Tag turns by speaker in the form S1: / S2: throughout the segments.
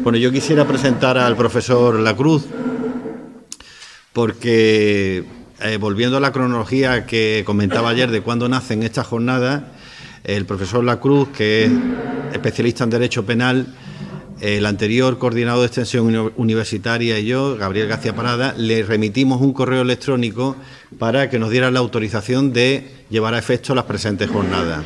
S1: Bueno, yo quisiera presentar al profesor Lacruz porque, volviendo a la cronología que comentaba ayer de cuándo nacen estas jornadas, el profesor Lacruz, que es especialista en Derecho Penal, el anterior coordinador de extensión universitaria y yo, Gabriel García Parada, le remitimos un correo electrónico para que nos diera la autorización de llevar a efecto las presentes jornadas.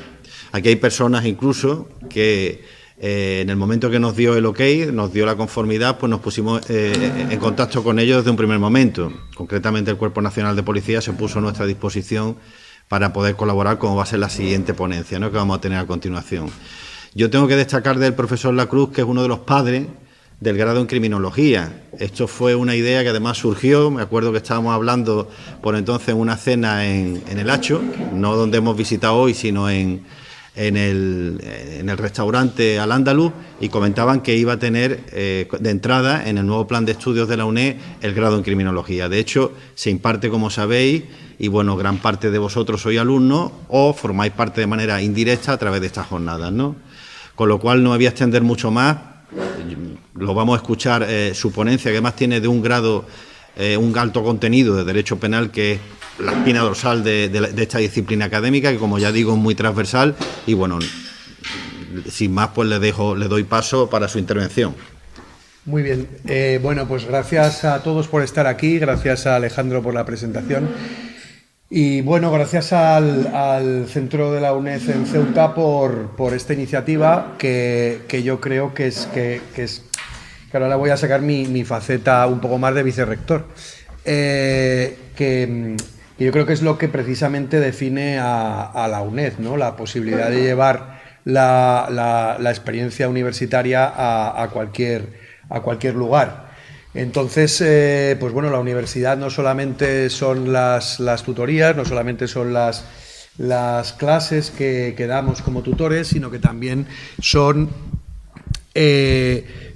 S1: Aquí hay personas incluso que en el momento que nos dio el ok, nos dio la conformidad, pues nos pusimos en contacto con ellos desde un primer momento. Concretamente el Cuerpo Nacional de Policía se puso a nuestra disposición para poder colaborar como va a ser la siguiente ponencia, ¿no?, que vamos a tener a continuación. Yo tengo que destacar del profesor Lacruz, que es uno de los padres del grado en Criminología. Esto fue una idea que además surgió, me acuerdo que estábamos hablando por entonces en una cena en el Hacho, no donde hemos visitado hoy, sino en el restaurante Al Andaluz, y comentaban que iba a tener de entrada en el nuevo plan de estudios de la UNED el grado en Criminología. De hecho, se imparte, como sabéis, y bueno, gran parte de vosotros sois alumnos o formáis parte de manera indirecta a través de estas jornadas, ¿no? Con lo cual no me voy a extender mucho más, lo vamos a escuchar, su ponencia, que además tiene de un grado, un alto contenido de Derecho Penal, que es la espina dorsal de esta disciplina académica, que como ya digo es muy transversal, y bueno, sin más pues le doy paso para su intervención.
S2: Muy bien, bueno, pues gracias a todos por estar aquí, gracias a Alejandro por la presentación. Y bueno, gracias al Centro de la UNED en Ceuta por esta iniciativa que yo creo que ahora voy a sacar mi faceta un poco más de vicerrector, que yo creo que es lo que precisamente define a la UNED, ¿no? La posibilidad de llevar la experiencia universitaria a cualquier lugar. Entonces, pues bueno, la universidad no solamente son las tutorías, no solamente son las clases que damos como tutores, sino que también son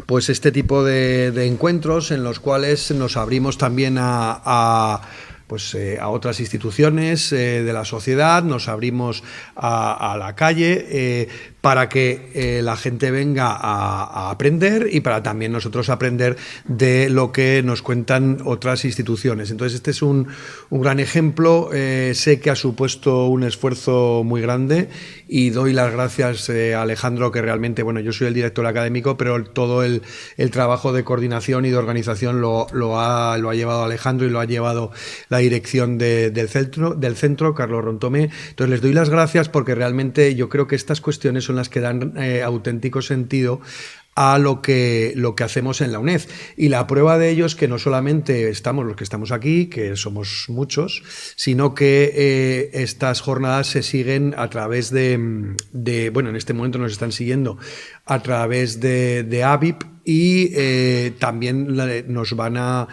S2: pues este tipo de encuentros en los cuales nos abrimos también a otras instituciones de la sociedad, nos abrimos a la calle para que la gente venga a aprender y para también nosotros aprender de lo que nos cuentan otras instituciones. Entonces este es un gran ejemplo, sé que ha supuesto un esfuerzo muy grande y doy las gracias a Alejandro, que realmente, bueno, yo soy el director académico, pero todo el trabajo de coordinación y de organización lo ha llevado Alejandro y lo ha llevado la dirección del centro, Carlos Rontomé. Entonces les doy las gracias porque realmente yo creo que estas cuestiones son las que dan auténtico sentido a lo que hacemos en la UNED. Y la prueba de ello es que no solamente estamos los que estamos aquí, que somos muchos, sino que estas jornadas se siguen a través bueno, en este momento nos están siguiendo a través de AVIP y también nos van a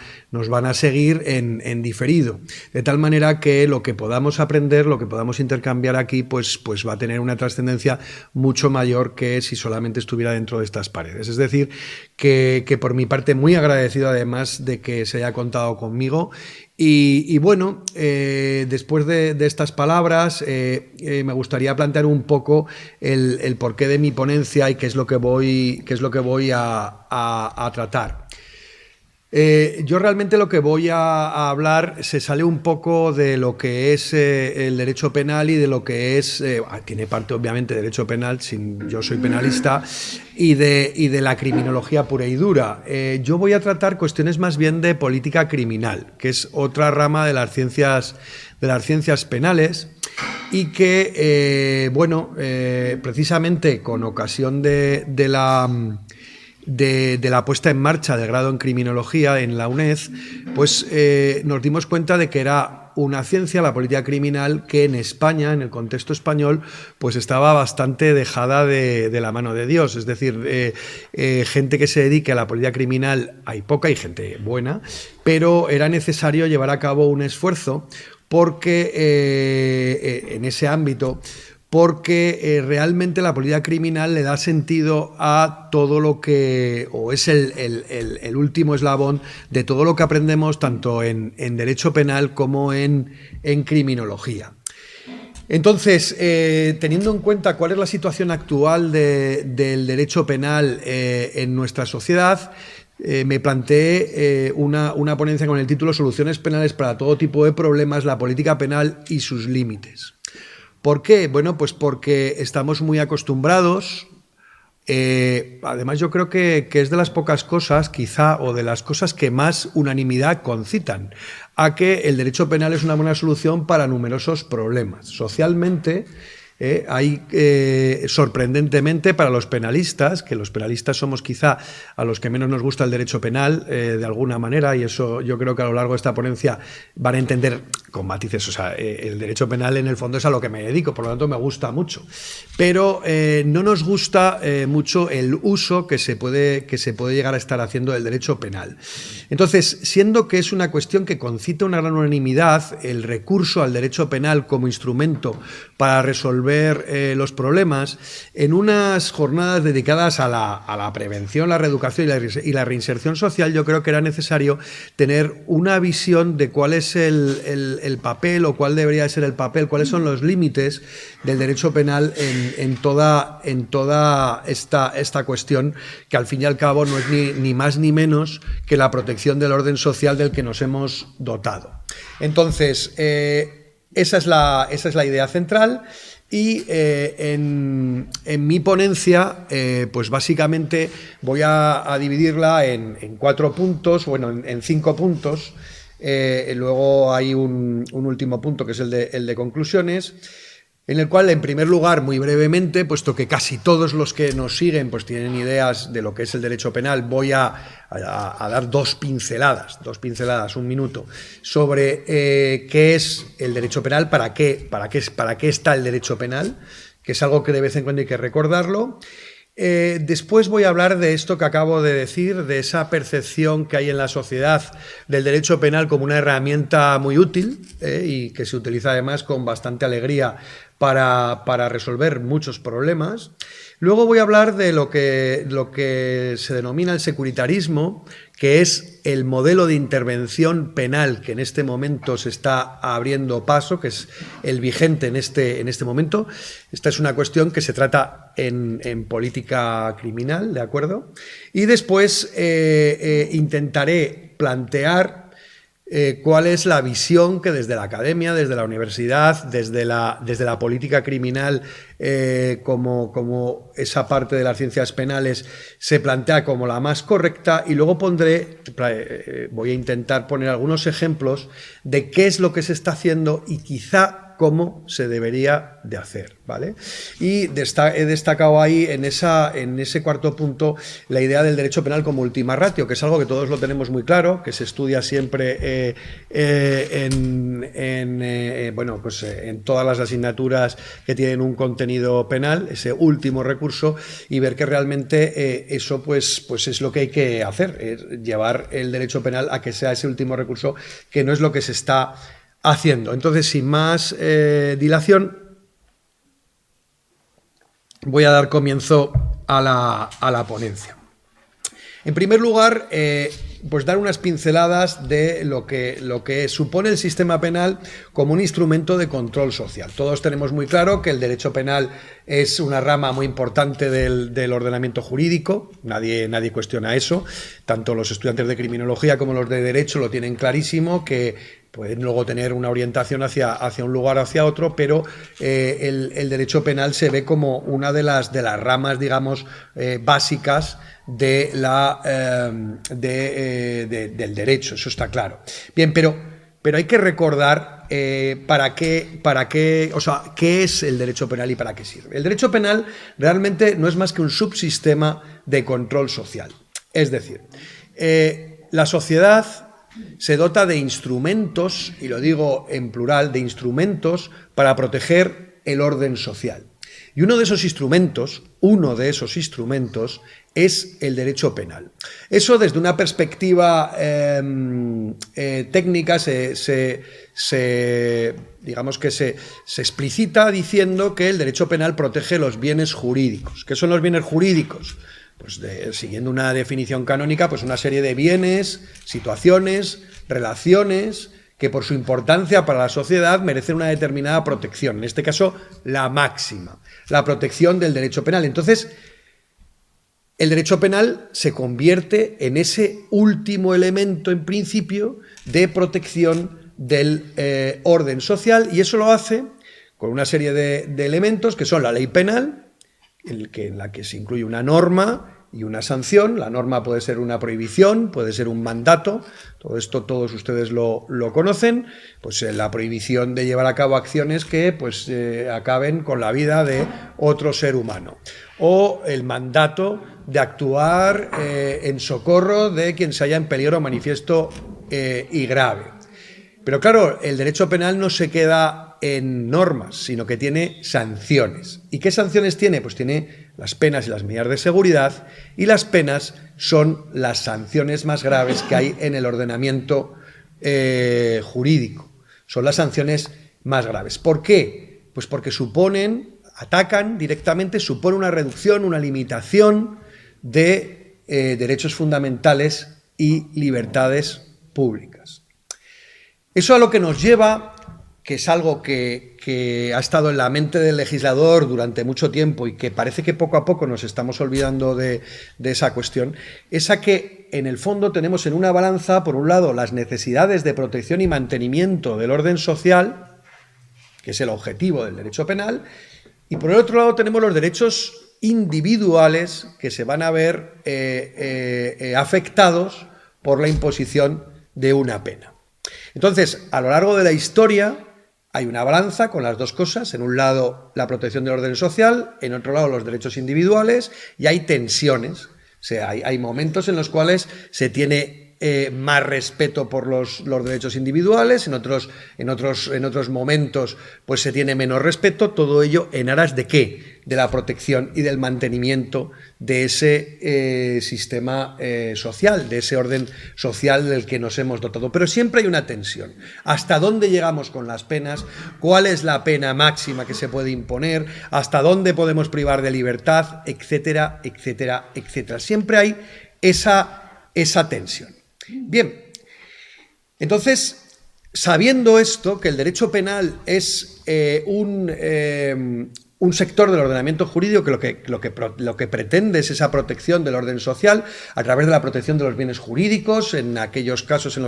S2: seguir en diferido. De tal manera que lo que podamos aprender, lo que podamos intercambiar aquí, pues va a tener una trascendencia mucho mayor que si solamente estuviera dentro de estas paredes. Es decir, que por mi parte muy agradecido además de que se haya contado conmigo. Y bueno, después de estas palabras me gustaría plantear un poco el porqué de mi ponencia y qué es lo que voy a tratar. Yo realmente lo que voy a hablar se sale un poco de lo que es el derecho penal y de lo que es, tiene parte obviamente de derecho penal, yo soy penalista, y de la criminología pura y dura. Yo voy a tratar cuestiones más bien de política criminal, que es otra rama de las ciencias penales, y que, precisamente con ocasión de la puesta en marcha del grado en Criminología en la UNED, pues nos dimos cuenta de que era una ciencia, la política criminal, que en España, en el contexto español, pues estaba bastante dejada de la mano de Dios. Es decir, gente que se dedique a la política criminal hay poca, hay gente buena, pero era necesario llevar a cabo un esfuerzo porque en ese ámbito, porque realmente la política criminal le da sentido a todo lo que, o es el último eslabón de todo lo que aprendemos tanto en derecho penal como en criminología. Entonces, teniendo en cuenta cuál es la situación actual del derecho penal en nuestra sociedad, me planteé una ponencia con el título Soluciones penales para todo tipo de problemas, la política penal y sus límites. ¿Por qué? Bueno, pues porque estamos muy acostumbrados. Además, yo creo que es de las pocas cosas, quizá, o de las cosas que más unanimidad concitan, a que el derecho penal es una buena solución para numerosos problemas. Socialmente, hay, sorprendentemente, para los penalistas, que los penalistas somos quizá a los que menos nos gusta el derecho penal, de alguna manera, y eso yo creo que a lo largo de esta ponencia van a entender con matices. O sea, el derecho penal en el fondo es a lo que me dedico, por lo tanto me gusta mucho. Pero no nos gusta mucho el uso que se puede llegar a estar haciendo del derecho penal. Entonces, siendo que es una cuestión que concita una gran unanimidad, el recurso al derecho penal como instrumento para resolver los problemas, en unas jornadas dedicadas a la prevención, la reeducación y la reinserción social, yo creo que era necesario tener una visión de cuál es el papel, o cuál debería ser el papel, cuáles son los límites del derecho penal en toda esta cuestión, que al fin y al cabo no es ni más ni menos que la protección del orden social del que nos hemos dotado. Entonces, esa es la idea central. Y en mi ponencia, pues básicamente voy a dividirla en 4 puntos, bueno, en 5 puntos. Luego hay un último punto, que es el de conclusiones, en el cual, en primer lugar, muy brevemente, puesto que casi todos los que nos siguen pues tienen ideas de lo que es el derecho penal, voy a dar dos pinceladas, un minuto, sobre qué es el derecho penal, para qué está el derecho penal, que es algo que de vez en cuando hay que recordarlo. Después voy a hablar de esto que acabo de decir, de esa percepción que hay en la sociedad del derecho penal como una herramienta muy útil, y que se utiliza además con bastante alegría para resolver muchos problemas. Luego voy a hablar de lo que se denomina el securitarismo, que es el modelo de intervención penal que en este momento se está abriendo paso, que es el vigente en este momento. Esta es una cuestión que se trata en política criminal, ¿de acuerdo? Y después intentaré plantear cuál es la visión que desde la academia, desde la universidad, desde la política criminal, como esa parte de las ciencias penales se plantea como la más correcta, y luego voy a intentar poner algunos ejemplos de qué es lo que se está haciendo y quizá cómo se debería de hacer, ¿vale? Y he destacado ahí en ese cuarto punto la idea del derecho penal como ultima ratio, que es algo que todos lo tenemos muy claro, que se estudia siempre en todas las asignaturas que tienen un contenido penal, ese último recurso, y ver que realmente eso pues es lo que hay que hacer, es llevar el derecho penal a que sea ese último recurso, que no es lo que se está haciendo. Entonces, sin más dilación, voy a dar comienzo a la ponencia. En primer lugar, pues dar unas pinceladas de lo que supone el sistema penal como un instrumento de control social. Todos tenemos muy claro que el derecho penal es una rama muy importante del ordenamiento jurídico, nadie cuestiona eso, tanto los estudiantes de criminología como los de derecho lo tienen clarísimo, que pueden luego tener una orientación hacia un lugar o hacia otro, pero el derecho penal se ve como una de las ramas, digamos, básicas del derecho, eso está claro. Bien, pero hay que recordar qué es el derecho penal y para qué sirve. El derecho penal realmente no es más que un subsistema de control social. Es decir, la sociedad se dota de instrumentos, y lo digo en plural, de instrumentos para proteger el orden social. Y uno de esos instrumentos es el derecho penal. Eso, desde una perspectiva técnica, digamos que se explicita diciendo que el derecho penal protege los bienes jurídicos. ¿Qué son los bienes jurídicos? Pues siguiendo una definición canónica, pues una serie de bienes, situaciones, relaciones que por su importancia para la sociedad merecen una determinada protección, en este caso la máxima, la protección del derecho penal. Entonces, el derecho penal se convierte en ese último elemento, en principio, de protección del orden social, y eso lo hace con una serie de elementos que son la ley penal, en la que se incluye una norma y una sanción. La norma puede ser una prohibición, puede ser un mandato, todo esto todos ustedes lo conocen, pues la prohibición de llevar a cabo acciones que pues, acaben con la vida de otro ser humano, o el mandato de actuar en socorro de quien se halla en peligro manifiesto y grave. Pero claro, el derecho penal no se queda en normas, sino que tiene sanciones. ¿Y qué sanciones tiene? Pues tiene las penas y las medidas de seguridad, y las penas son las sanciones más graves que hay en el ordenamiento jurídico. Son las sanciones más graves. ¿Por qué? Pues porque atacan directamente, supone una reducción, una limitación de derechos fundamentales y libertades públicas. Eso a lo que nos lleva, que es algo que ha estado en la mente del legislador durante mucho tiempo y que parece que poco a poco nos estamos olvidando de esa cuestión, es a que en el fondo tenemos en una balanza, por un lado, las necesidades de protección y mantenimiento del orden social, que es el objetivo del derecho penal, y por el otro lado tenemos los derechos individuales que se van a ver afectados por la imposición de una pena. Entonces, a lo largo de la historia hay una balanza con las dos cosas. En un lado, la protección del orden social, en otro lado, los derechos individuales, y hay tensiones. O sea, hay momentos en los cuales se tiene más respeto por los derechos individuales, en otros momentos pues se tiene menos respeto, todo ello en aras de ¿qué? De la protección y del mantenimiento de ese sistema social, de ese orden social del que nos hemos dotado. Pero siempre hay una tensión. ¿Hasta dónde llegamos con las penas? ¿Cuál es la pena máxima que se puede imponer? ¿Hasta dónde podemos privar de libertad? Etcétera, etcétera, etcétera. Siempre hay esa tensión. Bien, entonces, sabiendo esto, que el derecho penal es un sector del ordenamiento jurídico que lo que pretende es esa protección del orden social a través de la protección de los bienes jurídicos en aquellos casos en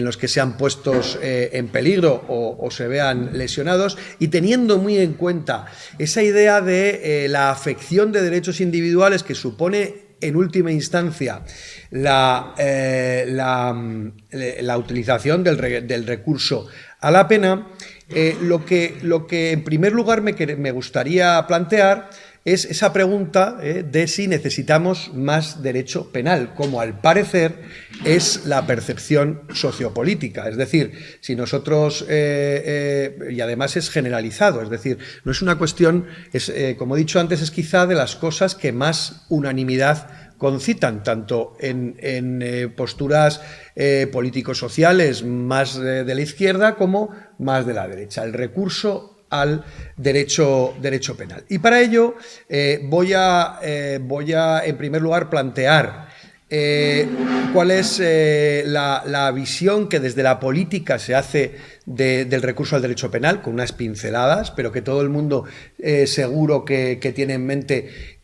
S2: los que sean puestos en peligro o se vean lesionados, y teniendo muy en cuenta esa idea de la afección de derechos individuales que supone en última instancia la utilización del recurso a la pena, lo que en primer lugar me gustaría plantear es esa pregunta de si necesitamos más derecho penal, como al parecer es la percepción sociopolítica. Es decir, si nosotros, y además es generalizado, es decir, no es una cuestión, como he dicho antes, es quizá de las cosas que más unanimidad concitan, tanto en posturas político-sociales más de la izquierda como más de la derecha, el recurso al derecho penal. Y para ello voy a en primer lugar plantear cuál es la visión que desde la política se hace del recurso al derecho penal, con unas pinceladas, pero que todo el mundo seguro que tiene en mente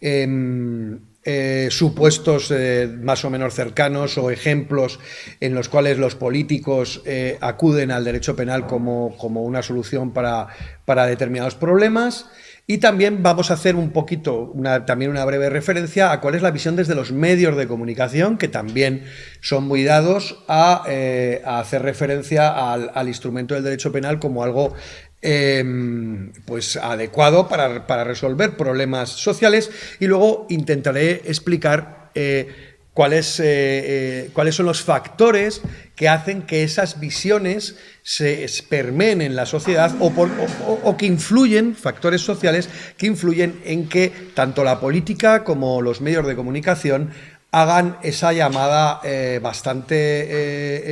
S2: supuestos más o menos cercanos o ejemplos en los cuales los políticos acuden al derecho penal como una solución para determinados problemas. Y también vamos a hacer un poquito, también una breve referencia a cuál es la visión desde los medios de comunicación, que también son muy dados a hacer referencia al instrumento del derecho penal como algo pues adecuado para resolver problemas sociales, y luego intentaré explicar cuáles son los factores que hacen que esas visiones se permeen en la sociedad o que influyen, factores sociales que influyen en que tanto la política como los medios de comunicación hagan esa llamada bastante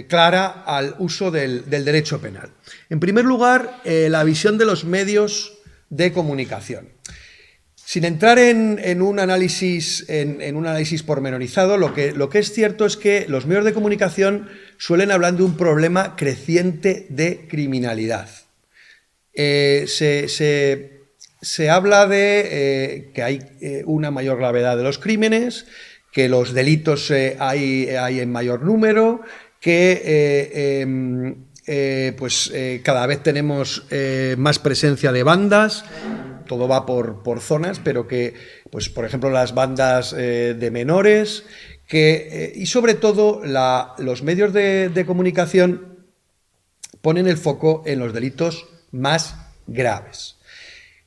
S2: clara al uso del derecho penal. En primer lugar, la visión de los medios de comunicación. Sin entrar en un análisis pormenorizado, lo que es cierto es que los medios de comunicación suelen hablar de un problema creciente de criminalidad. Se habla de que hay una mayor gravedad de los crímenes, que los delitos hay en mayor número, que cada vez tenemos más presencia de bandas. Todo va por zonas, pero que, pues, por ejemplo, las bandas de menores, y sobre todo los medios de comunicación ponen el foco en los delitos más graves.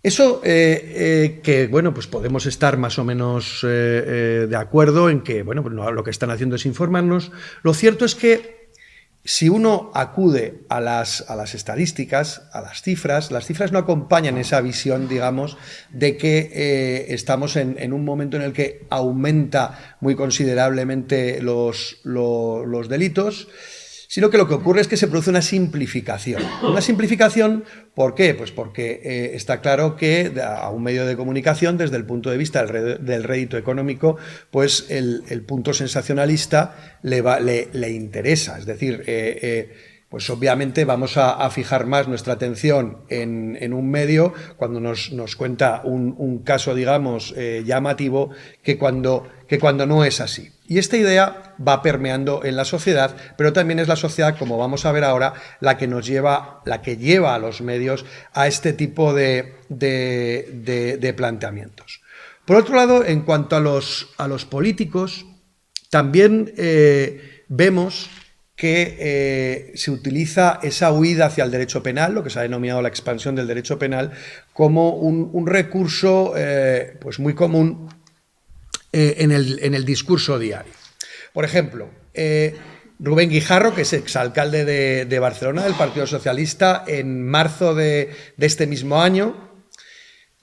S2: Eso que, bueno, pues podemos estar más o menos de acuerdo en que, bueno, pues lo que están haciendo es informarnos. Lo cierto es que si uno acude a las estadísticas, a las cifras no acompañan esa visión, digamos, de que estamos en un momento en el que aumenta muy considerablemente los delitos, sino que lo que ocurre es que se produce una simplificación. Una simplificación, ¿por qué? Pues porque está claro que a un medio de comunicación, desde el punto de vista del rédito económico, pues el punto sensacionalista le interesa. Es decir, pues obviamente vamos a fijar más nuestra atención en un medio cuando nos cuenta un caso, digamos, llamativo, que cuando no es así. Y esta idea va permeando en la sociedad, pero también es la sociedad, como vamos a ver ahora, la que lleva a los medios a este tipo de planteamientos. Por otro lado, en cuanto a los políticos, también vemos que se utiliza esa huida hacia el derecho penal, lo que se ha denominado la expansión del derecho penal, como un recurso pues muy común en el discurso diario. Por ejemplo, Rubén Guijarro, que es exalcalde de Barcelona, del Partido Socialista, en marzo de este mismo año,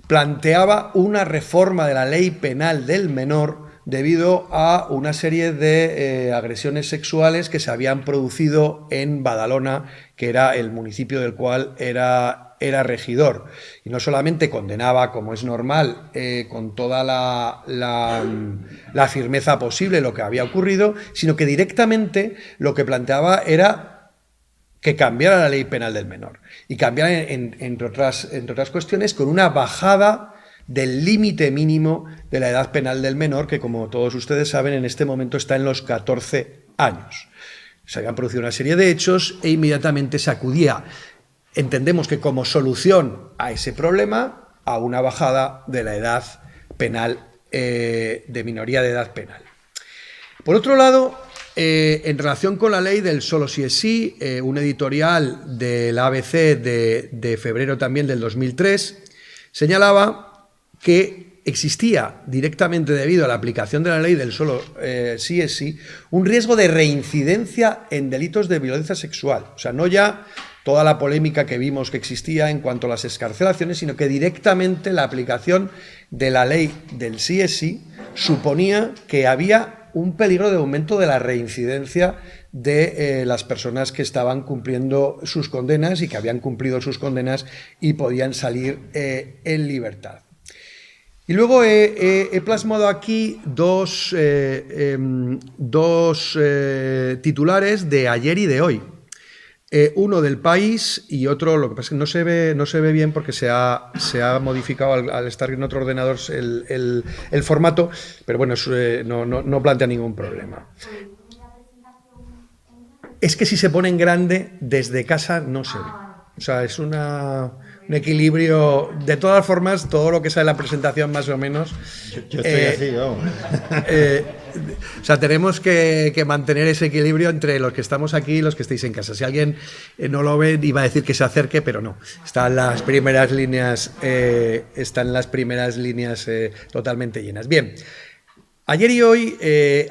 S2: planteaba una reforma de la ley penal del menor debido a una serie de agresiones sexuales que se habían producido en Badalona, que era el municipio del cual era regidor. Y no solamente condenaba, como es normal, con toda la firmeza posible lo que había ocurrido, sino que directamente lo que planteaba era que cambiara la ley penal del menor. Y cambiara, entre otras cuestiones, con una bajada del límite mínimo de la edad penal del menor, que, como todos ustedes saben, en este momento está en los 14 años. Se habían producido una serie de hechos e inmediatamente se acudía, entendemos que como solución a ese problema, a una bajada de la edad penal, de minoría de edad penal. Por otro lado, en relación con la ley del solo sí es sí, un editorial del ABC de febrero también del 2003 señalaba que existía, directamente debido a la aplicación de la ley del solo sí es sí, un riesgo de reincidencia en delitos de violencia sexual. O sea, no ya toda la polémica que vimos que existía en cuanto a las excarcelaciones, sino que directamente la aplicación de la ley del sí es sí suponía que había un peligro de aumento de la reincidencia de las personas que estaban cumpliendo sus condenas y que habían cumplido sus condenas y podían salir en libertad. Y luego he plasmado aquí dos titulares de ayer y de hoy. Uno del País y otro, lo que pasa es que no se ve bien porque se ha modificado al estar en otro ordenador el formato, pero bueno, no plantea ningún problema. Es que si se pone en grande, desde casa no se ve. O sea, es un equilibrio. De todas formas, todo lo que sale en la presentación, más o menos.
S1: Yo estoy así, vamos.
S2: O sea, tenemos que mantener ese equilibrio entre los que estamos aquí y los que estéis en casa. Si alguien no lo ve, iba a decir que se acerque, pero no. Están las primeras líneas, totalmente llenas. Bien. Ayer y hoy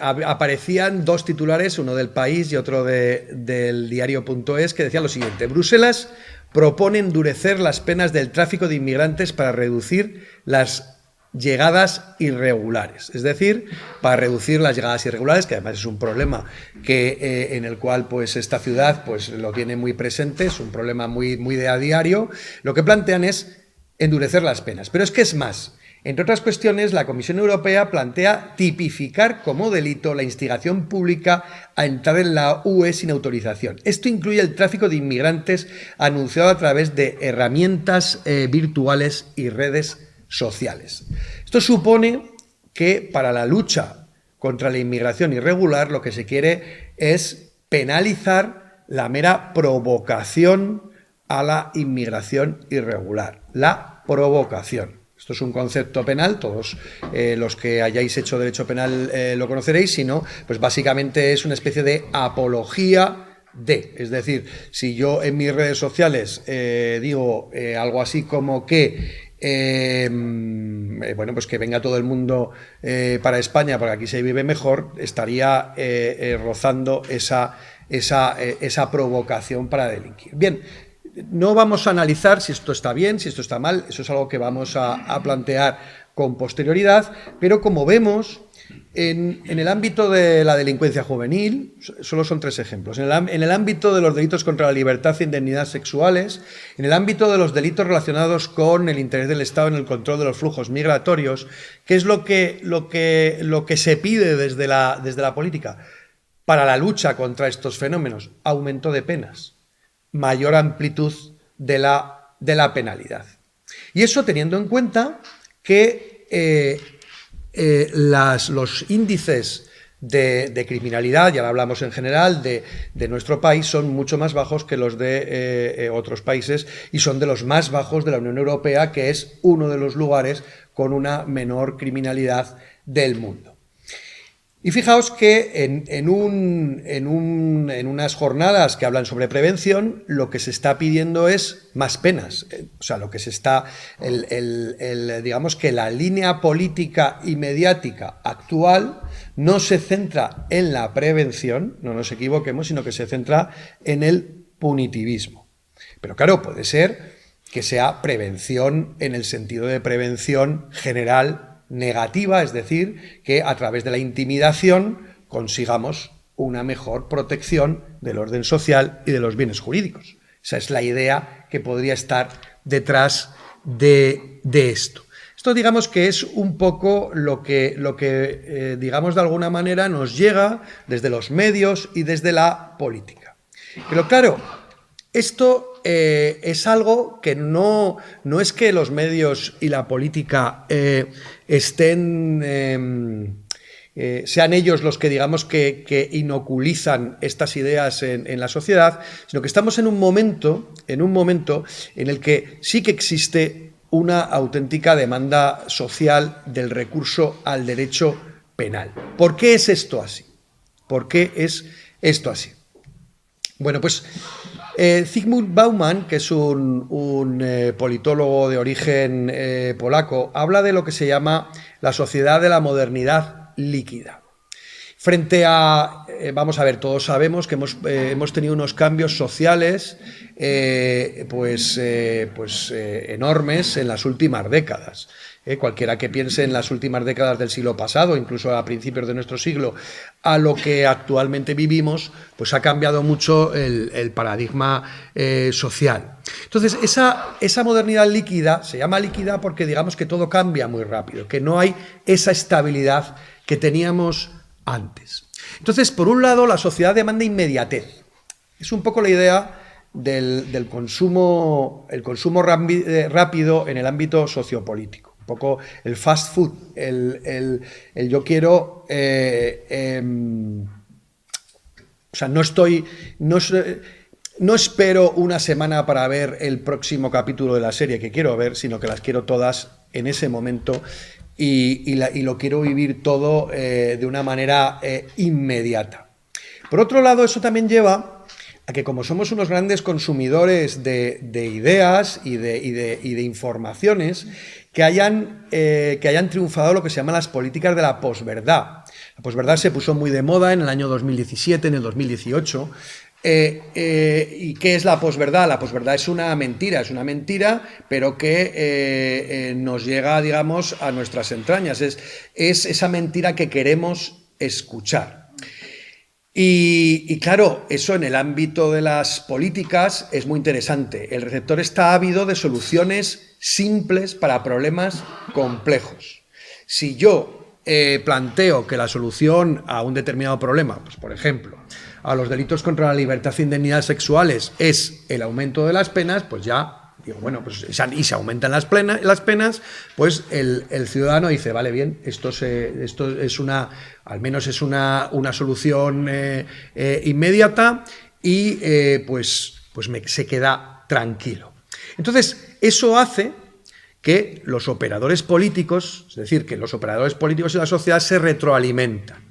S2: aparecían dos titulares, uno del País y otro del diario.es, que decían lo siguiente: Bruselas propone endurecer las penas del tráfico de inmigrantes para reducir las llegadas irregulares. Es decir, para reducir las llegadas irregulares, que además es un problema en el cual pues, esta ciudad pues, lo tiene muy presente, es un problema muy de a diario. Lo que plantean es endurecer las penas. Pero es que es más. Entre otras cuestiones, la Comisión Europea plantea tipificar como delito la instigación pública a entrar en la UE sin autorización. Esto incluye el tráfico de inmigrantes anunciado a través de herramientas virtuales y redes sociales. Esto supone que para la lucha contra la inmigración irregular lo que se quiere es penalizar la mera provocación a la inmigración irregular. La provocación. Esto es un concepto penal, todos los que hayáis hecho derecho penal lo conoceréis, si no, pues básicamente es una especie de apología de. Es decir, si yo en mis redes sociales digo algo así como que bueno, pues que venga todo el mundo para España porque aquí se vive mejor, estaría rozando esa provocación para delinquir. Bien, no vamos a analizar si esto está bien, si esto está mal, eso es algo que vamos a plantear con posterioridad, pero como vemos, en el ámbito de la delincuencia juvenil, solo son 3 ejemplos, en el ámbito de los delitos contra la libertad e indemnidad sexuales, en el ámbito de los delitos relacionados con el interés del Estado en el control de los flujos migratorios, ¿qué es lo que se pide desde la política? Para la lucha contra estos fenómenos, aumento de penas, mayor amplitud de la penalidad. Y eso teniendo en cuenta que los índices de criminalidad, ya lo hablamos en general, de nuestro país son mucho más bajos que los de otros países y son de los más bajos de la Unión Europea, que es uno de los lugares con una menor criminalidad del mundo. Y fijaos que en unas jornadas que hablan sobre prevención, lo que se está pidiendo es más penas. O sea, lo que se está, digamos que la línea política y mediática actual no se centra en la prevención, no nos equivoquemos, sino que se centra en el punitivismo. Pero claro, puede ser que sea prevención en el sentido de prevención general negativa, es decir, que a través de la intimidación consigamos una mejor protección del orden social y de los bienes jurídicos. Esa es la idea que podría estar detrás de esto. Esto digamos que es un poco lo que digamos de alguna manera nos llega desde los medios y desde la política. Pero claro, esto es algo que no es que los medios y la política sean ellos los que digamos que inoculizan estas ideas en la sociedad, sino que estamos en un momento en el que sí que existe una auténtica demanda social del recurso al derecho penal. ¿Por qué es esto así? ¿Por qué es esto así? Bueno, pues Zygmunt Bauman, que es un politólogo de origen polaco, habla de lo que se llama la sociedad de la modernidad líquida. Frente a, vamos a ver, todos sabemos que hemos tenido unos cambios sociales enormes en las últimas décadas. Cualquiera que piense en las últimas décadas del siglo pasado, incluso a principios de nuestro siglo, a lo que actualmente vivimos, pues ha cambiado mucho el paradigma social. Entonces, esa modernidad líquida se llama líquida porque digamos que todo cambia muy rápido, que no hay esa estabilidad que teníamos antes. Entonces, por un lado, la sociedad demanda inmediatez. Es un poco la idea del consumo, el consumo rápido en el ámbito sociopolítico. Un poco el fast food, el yo quiero, o sea, no espero una semana para ver el próximo capítulo de la serie que quiero ver, sino que las quiero todas en ese momento y lo quiero vivir todo de una manera inmediata. Por otro lado, eso también lleva a que como somos unos grandes consumidores de ideas y de informaciones, que hayan triunfado lo que se llaman las políticas de la posverdad. La posverdad se puso muy de moda en el año 2017, en el 2018. ¿Y qué es la posverdad? La posverdad es una mentira, pero que nos llega, digamos, a nuestras entrañas. Es esa mentira que queremos escuchar. Y claro, eso en el ámbito de las políticas es muy interesante. El receptor está ávido de soluciones simples para problemas complejos. Si yo planteo que la solución a un determinado problema, pues por ejemplo, a los delitos contra la libertad e indemnidades sexuales es el aumento de las penas, pues ya digo, bueno, pues y se aumentan las penas, pues el ciudadano dice, vale, bien, esto es al menos es una solución inmediata y se queda tranquilo. Entonces, eso hace que los operadores políticos, es decir, que los operadores políticos y la sociedad se retroalimentan,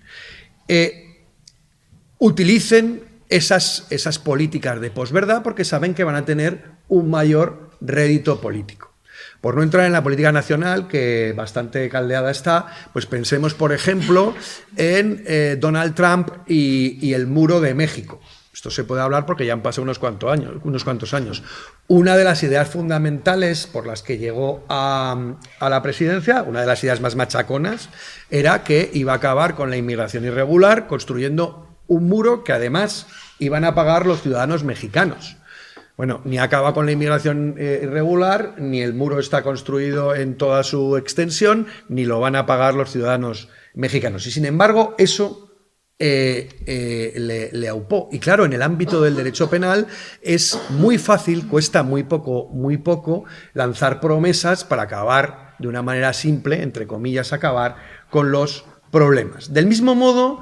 S2: utilicen esas políticas de posverdad porque saben que van a tener un mayor rédito político. Por no entrar en la política nacional, que bastante caldeada está, pues pensemos, por ejemplo, en Donald Trump y el muro de México. Esto se puede hablar porque ya han pasado unos cuantos años. Una de las ideas fundamentales por las que llegó a la presidencia, una de las ideas más machaconas, era que iba a acabar con la inmigración irregular construyendo un muro que además iban a pagar los ciudadanos mexicanos. Bueno, ni acaba con la inmigración irregular, ni el muro está construido en toda su extensión, ni lo van a pagar los ciudadanos mexicanos. Y sin embargo, eso le aupó. Y claro, en el ámbito del derecho penal es muy fácil, cuesta muy poco lanzar promesas para acabar de una manera simple, entre comillas, acabar con los problemas. Del mismo modo,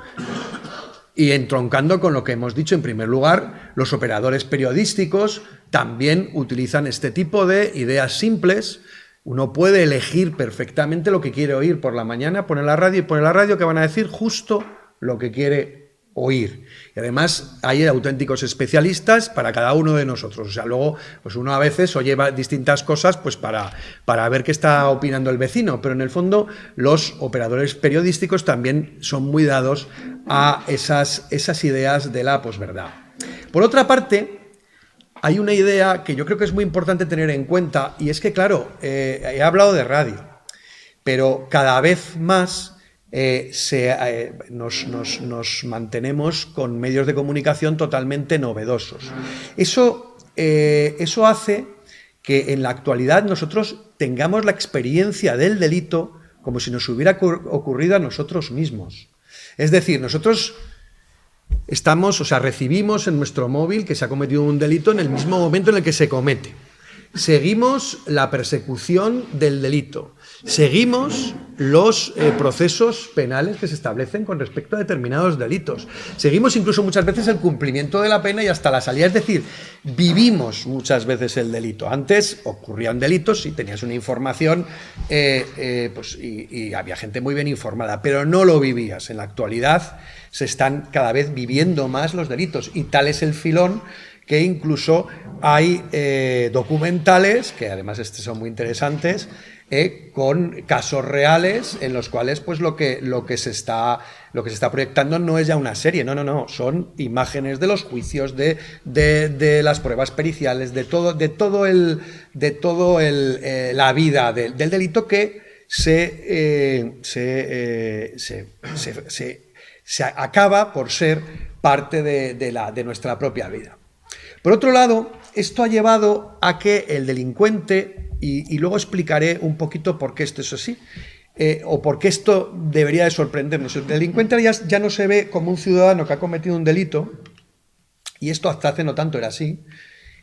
S2: y entroncando con lo que hemos dicho, en primer lugar, los operadores periodísticos también utilizan este tipo de ideas simples. Uno puede elegir perfectamente lo que quiere oír por la mañana, poner la radio que van a decir justo lo que quiere oír. Y además hay auténticos especialistas para cada uno de nosotros. O sea, luego pues uno a veces oye distintas cosas pues para ver qué está opinando el vecino, pero en el fondo los operadores periodísticos también son muy dados a esas ideas de la posverdad. Por otra parte, hay una idea que yo creo que es muy importante tener en cuenta, y es que, claro, he hablado de radio, pero cada vez más nos mantenemos con medios de comunicación totalmente novedosos. Eso hace que en la actualidad nosotros tengamos la experiencia del delito como si nos hubiera ocurrido a nosotros mismos. Es decir, nosotros recibimos en nuestro móvil que se ha cometido un delito en el mismo momento en el que se comete. Seguimos la persecución del delito. Seguimos los procesos penales que se establecen con respecto a determinados delitos. Seguimos incluso muchas veces el cumplimiento de la pena y hasta la salida. Es decir, vivimos muchas veces el delito. Antes ocurrían delitos y tenías una información y había gente muy bien informada, pero no lo vivías. En la actualidad se están cada vez viviendo más los delitos y tal es el filón que incluso hay documentales, que además son muy interesantes, con casos reales en los cuales pues lo que se está proyectando no es ya una serie, no, son imágenes de los juicios, de las pruebas periciales, de todo la vida del delito que se acaba por ser parte de nuestra propia vida. Por otro lado, esto ha llevado a que el delincuente, y luego explicaré un poquito por qué esto es así, o por qué esto debería de sorprendernos. El delincuente ya no se ve como un ciudadano que ha cometido un delito, y esto hasta hace no tanto era así,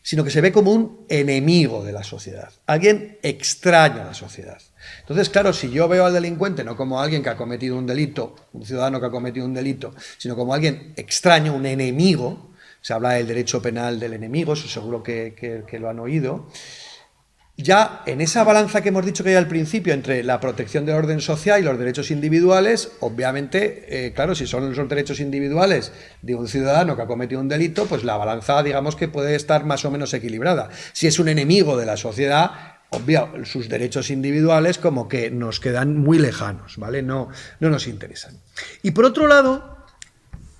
S2: sino que se ve como un enemigo de la sociedad, alguien extraño a la sociedad. Entonces, claro, si yo veo al delincuente no como alguien que ha cometido un delito, un ciudadano que ha cometido un delito, sino como alguien extraño, un enemigo. Se habla del derecho penal del enemigo, eso seguro que lo han oído. Ya en esa balanza que hemos dicho que hay al principio entre la protección del orden social y los derechos individuales, obviamente, claro, si son los derechos individuales de un ciudadano que ha cometido un delito, pues la balanza, digamos que puede estar más o menos equilibrada. Si es un enemigo de la sociedad, obvio, sus derechos individuales como que nos quedan muy lejanos, ¿vale? No nos interesan. Y por otro lado,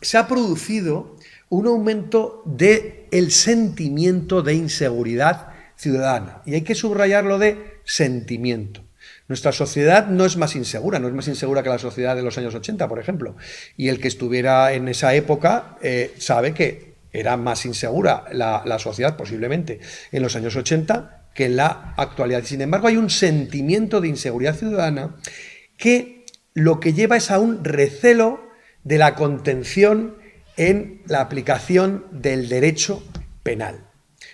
S2: se ha producido un aumento del sentimiento de inseguridad ciudadana. Y hay que subrayarlo de sentimiento, Nuestra sociedad no es más insegura que la sociedad de los años 80, por ejemplo. Y el que estuviera en esa época sabe que era más insegura la sociedad, posiblemente, en los años 80 que en la actualidad. Sin embargo, hay un sentimiento de inseguridad ciudadana que lo que lleva es a un recelo de la contención en la aplicación del derecho penal,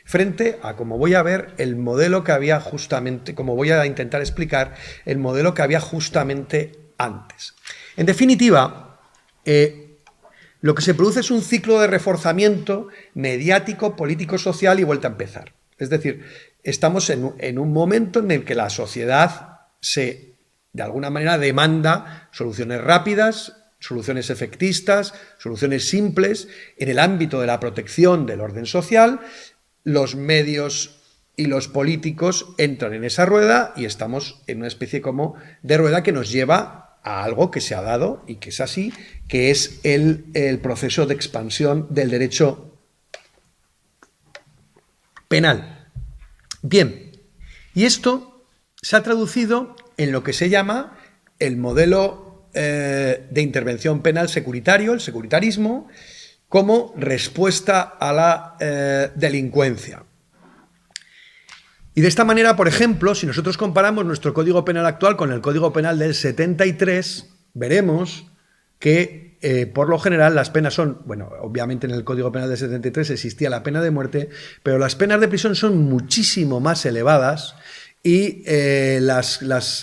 S2: frente a, como voy a ver, el modelo que había justamente, como voy a intentar explicar, el modelo que había justamente antes. En definitiva, lo que se produce es un ciclo de reforzamiento mediático, político, social y vuelta a empezar. Es decir, estamos en un momento en el que la sociedad de alguna manera demanda soluciones rápidas, soluciones efectistas, soluciones simples en el ámbito de la protección del orden social. Los medios y los políticos entran en esa rueda y estamos en una especie como de rueda que nos lleva a algo que se ha dado y que es así, que es el proceso de expansión del derecho penal. Bien, y esto se ha traducido en lo que se llama el modelo de intervención penal securitario, el securitarismo, como respuesta a la delincuencia. Y de esta manera, por ejemplo, si nosotros comparamos nuestro Código Penal actual con el Código Penal del 73, veremos que por lo general las penas son, bueno, obviamente en el Código Penal del 73 existía la pena de muerte, pero las penas de prisión son muchísimo más elevadas y los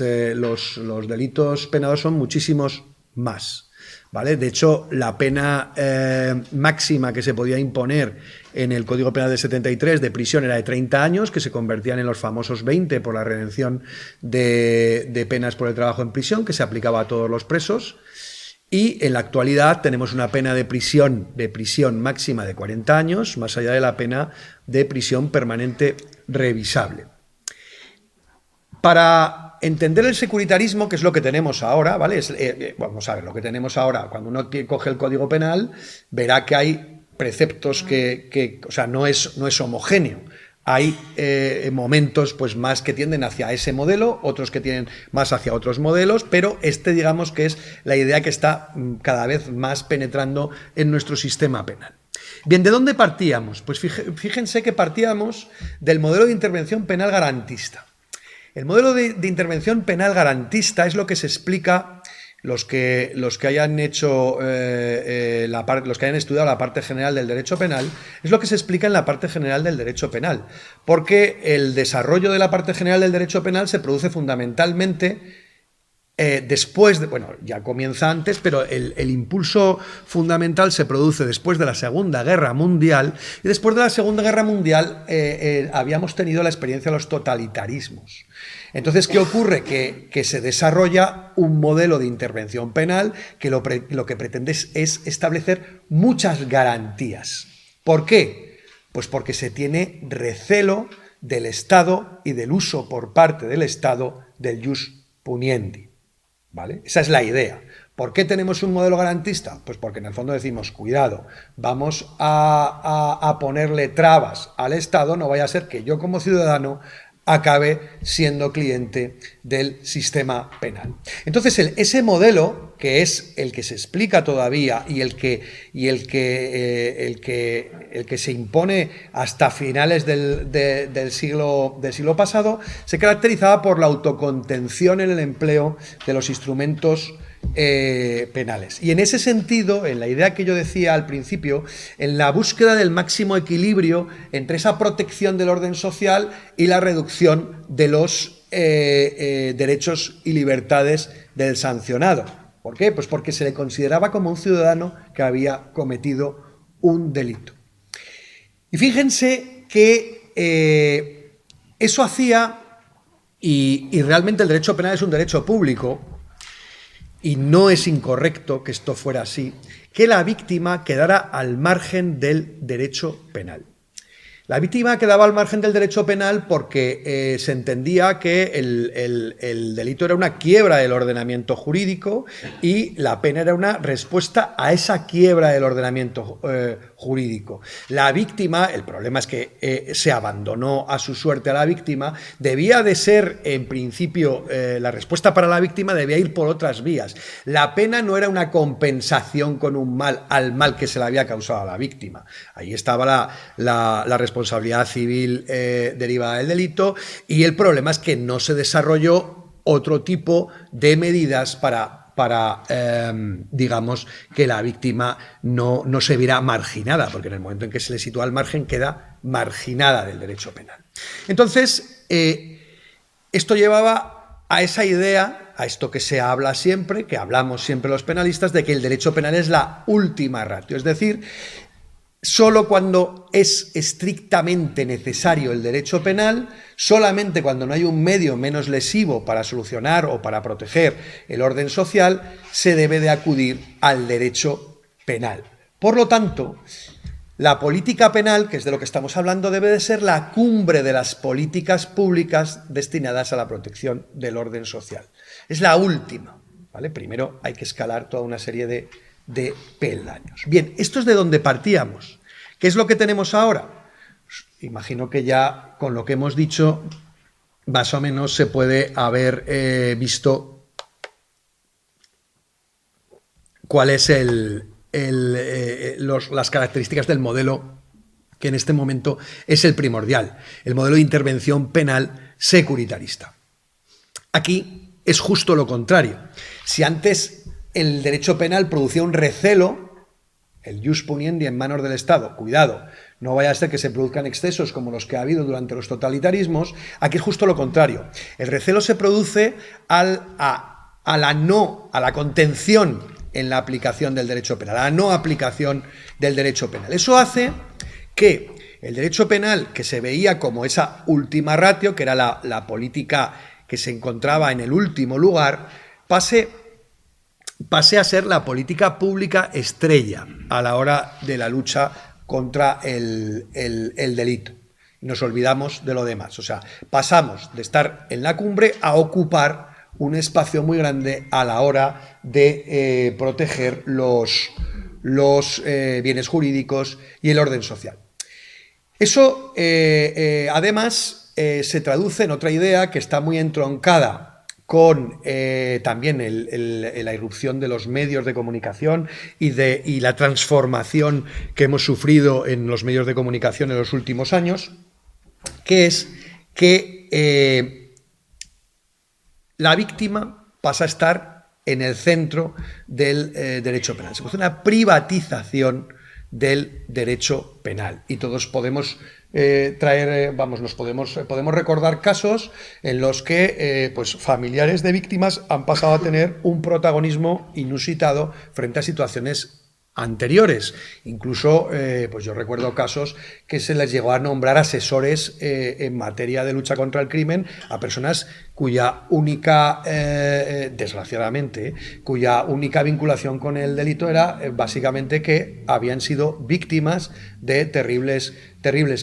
S2: delitos penados son muchísimos más, ¿vale? De hecho, la pena máxima que se podía imponer en el Código Penal del 73 de prisión era de 30 años, que se convertían en los famosos 20 por la redención de penas por el trabajo en prisión, que se aplicaba a todos los presos. Y en la actualidad tenemos una pena de prisión máxima de 40 años, más allá de la pena de prisión permanente revisable. Para entender el securitarismo, que es lo que tenemos ahora, ¿vale? Vamos a ver, lo que tenemos ahora, cuando uno coge el Código Penal, verá que hay preceptos o sea, no es homogéneo. Hay momentos pues, más que tienden hacia ese modelo, otros que tienden más hacia otros modelos, pero digamos que es la idea que está cada vez más penetrando en nuestro sistema penal. Bien, ¿de dónde partíamos? Pues fíjense que partíamos del modelo de intervención penal garantista. El modelo de intervención penal garantista es lo que se explica los que hayan hecho los que hayan estudiado la parte general del derecho penal, es lo que se explica en la parte general del derecho penal, porque el desarrollo de la parte general del derecho penal se produce fundamentalmente después bueno, ya comienza antes, pero el impulso fundamental se produce después de la Segunda Guerra Mundial, y después de la Segunda Guerra Mundial habíamos tenido la experiencia de los totalitarismos. Entonces, ¿qué ocurre? Que se desarrolla un modelo de intervención penal que lo que pretende es establecer muchas garantías. ¿Por qué? Pues porque se tiene recelo del Estado y del uso por parte del Estado del ius puniendi, ¿vale? Esa es la idea. ¿Por qué tenemos un modelo garantista? Pues porque en el fondo decimos, cuidado, vamos a ponerle trabas al Estado, no vaya a ser que yo como ciudadano acabe siendo cliente del sistema penal. Entonces, ese modelo, que es el que se explica todavía y el que se impone hasta finales del siglo pasado, se caracterizaba por la autocontención en el empleo de los instrumentos penales. Y en ese sentido, en la idea que yo decía al principio, en la búsqueda del máximo equilibrio entre esa protección del orden social y la reducción de los derechos y libertades del sancionado. ¿Por qué? Pues porque se le consideraba como un ciudadano que había cometido un delito. Y fíjense que eso hacía, y realmente el derecho penal es un derecho público, y no es incorrecto que esto fuera así, que la víctima quedara al margen del derecho penal. La víctima quedaba al margen del derecho penal porque se entendía que el delito era una quiebra del ordenamiento jurídico y la pena era una respuesta a esa quiebra del ordenamiento jurídico. La víctima, el problema es que se abandonó a su suerte a la víctima, debía de ser, en principio, la respuesta para la víctima debía ir por otras vías. La pena no era una compensación con un mal al mal que se le había causado a la víctima. Ahí estaba la responsabilidad civil derivada del delito, y el problema es que no se desarrolló otro tipo de medidas para digamos, que la víctima no se viera marginada, porque en el momento en que se le sitúa al margen queda marginada del derecho penal. Entonces, esto llevaba a esa idea, a esto que se habla siempre, que hablamos siempre los penalistas, de que el derecho penal es la última ratio, es decir, solo cuando es estrictamente necesario el derecho penal, solamente cuando no hay un medio menos lesivo para solucionar o para proteger el orden social, se debe de acudir al derecho penal. Por lo tanto, la política penal, que es de lo que estamos hablando, debe de ser la cumbre de las políticas públicas destinadas a la protección del orden social. Es la última, ¿vale? Primero hay que escalar toda una serie de peldaños. Bien, esto es de donde partíamos. ¿Qué es lo que tenemos ahora? Imagino que ya con lo que hemos dicho más o menos se puede haber visto cuáles las características del modelo que en este momento es el primordial, el modelo de intervención penal securitarista. Aquí es justo lo contrario. Si antes el derecho penal producía un recelo, el jus puniendi en manos del Estado, cuidado, no vaya a ser que se produzcan excesos como los que ha habido durante los totalitarismos, aquí es justo lo contrario. El recelo se produce a la contención en la aplicación del derecho penal, a la no aplicación del derecho penal. Eso hace que el derecho penal, que se veía como esa última ratio, que era la política que se encontraba en el último lugar, pase a ser la política pública estrella a la hora de la lucha contra el delito. Nos olvidamos de lo demás. O sea, pasamos de estar en la cumbre a ocupar un espacio muy grande a la hora de proteger los bienes jurídicos y el orden social. Eso, además, se traduce en otra idea que está muy entroncada con también la irrupción de los medios de comunicación y la transformación que hemos sufrido en los medios de comunicación en los últimos años, que es que la víctima pasa a estar en el centro del derecho penal. Se produce una privatización del derecho penal y todos podemos podemos recordar casos en los que pues familiares de víctimas han pasado a tener un protagonismo inusitado frente a situaciones anteriores. Incluso, pues yo recuerdo casos que se les llegó a nombrar asesores en materia de lucha contra el crimen a personas cuya única, desgraciadamente, cuya única vinculación con el delito era básicamente que habían sido víctimas de terribles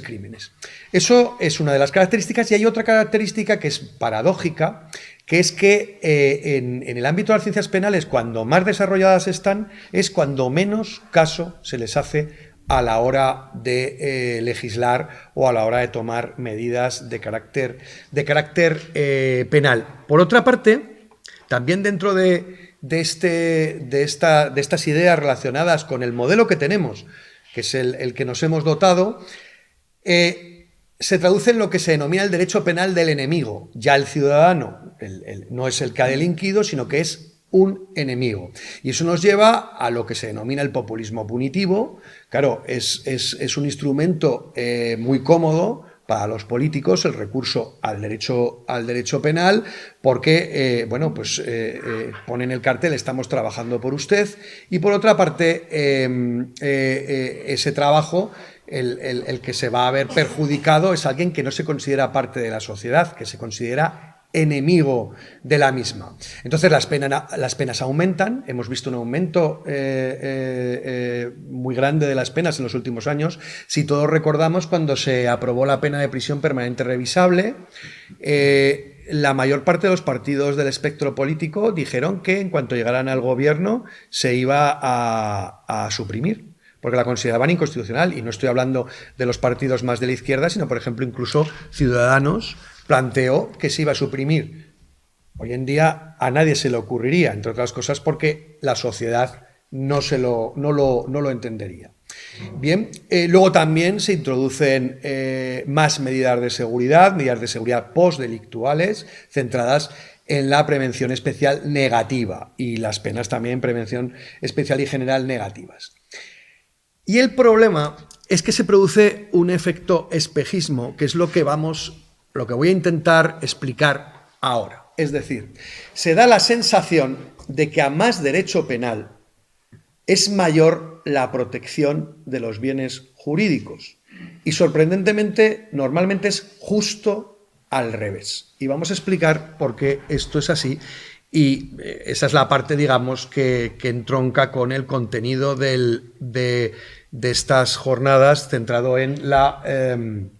S2: crímenes. Eso es una de las características, y hay otra característica que es paradójica, que es que en el ámbito de las ciencias penales, cuando más desarrolladas están, es cuando menos caso se les hace a la hora de legislar o a la hora de tomar medidas de carácter penal. Por otra parte, también dentro de estas ideas relacionadas con el modelo que tenemos, que es el que nos hemos dotado, se traduce en lo que se denomina el derecho penal del enemigo. Ya el ciudadano no es el que ha delinquido, sino que es un enemigo. Y eso nos lleva a lo que se denomina el populismo punitivo. Claro, es un instrumento muy cómodo para los políticos el recurso al derecho penal, porque ponen el cartel "estamos trabajando por usted", y por otra parte ese trabajo, el que se va a ver perjudicado es alguien que no se considera parte de la sociedad, que se considera enemigo de la misma. Entonces las penas aumentan, hemos visto un aumento muy grande de las penas en los últimos años. Si todos recordamos, cuando se aprobó la pena de prisión permanente revisable, la mayor parte de los partidos del espectro político dijeron que en cuanto llegaran al gobierno se iba a suprimir, porque la consideraban inconstitucional. Y no estoy hablando de los partidos más de la izquierda, sino, por ejemplo, incluso Ciudadanos planteó que se iba a suprimir. Hoy en día a nadie se le ocurriría, entre otras cosas porque la sociedad no lo entendería. Bien, luego también se introducen más medidas de seguridad postdelictuales, centradas en la prevención especial negativa, y las penas también en prevención especial y general negativas. Y el problema es que se produce un efecto espejismo, que es lo que voy a intentar explicar ahora. Es decir, se da la sensación de que a más derecho penal es mayor la protección de los bienes jurídicos. Y sorprendentemente, normalmente es justo al revés. Y vamos a explicar por qué esto es así. Y esa es la parte, digamos, que entronca con el contenido de estas jornadas, centrado en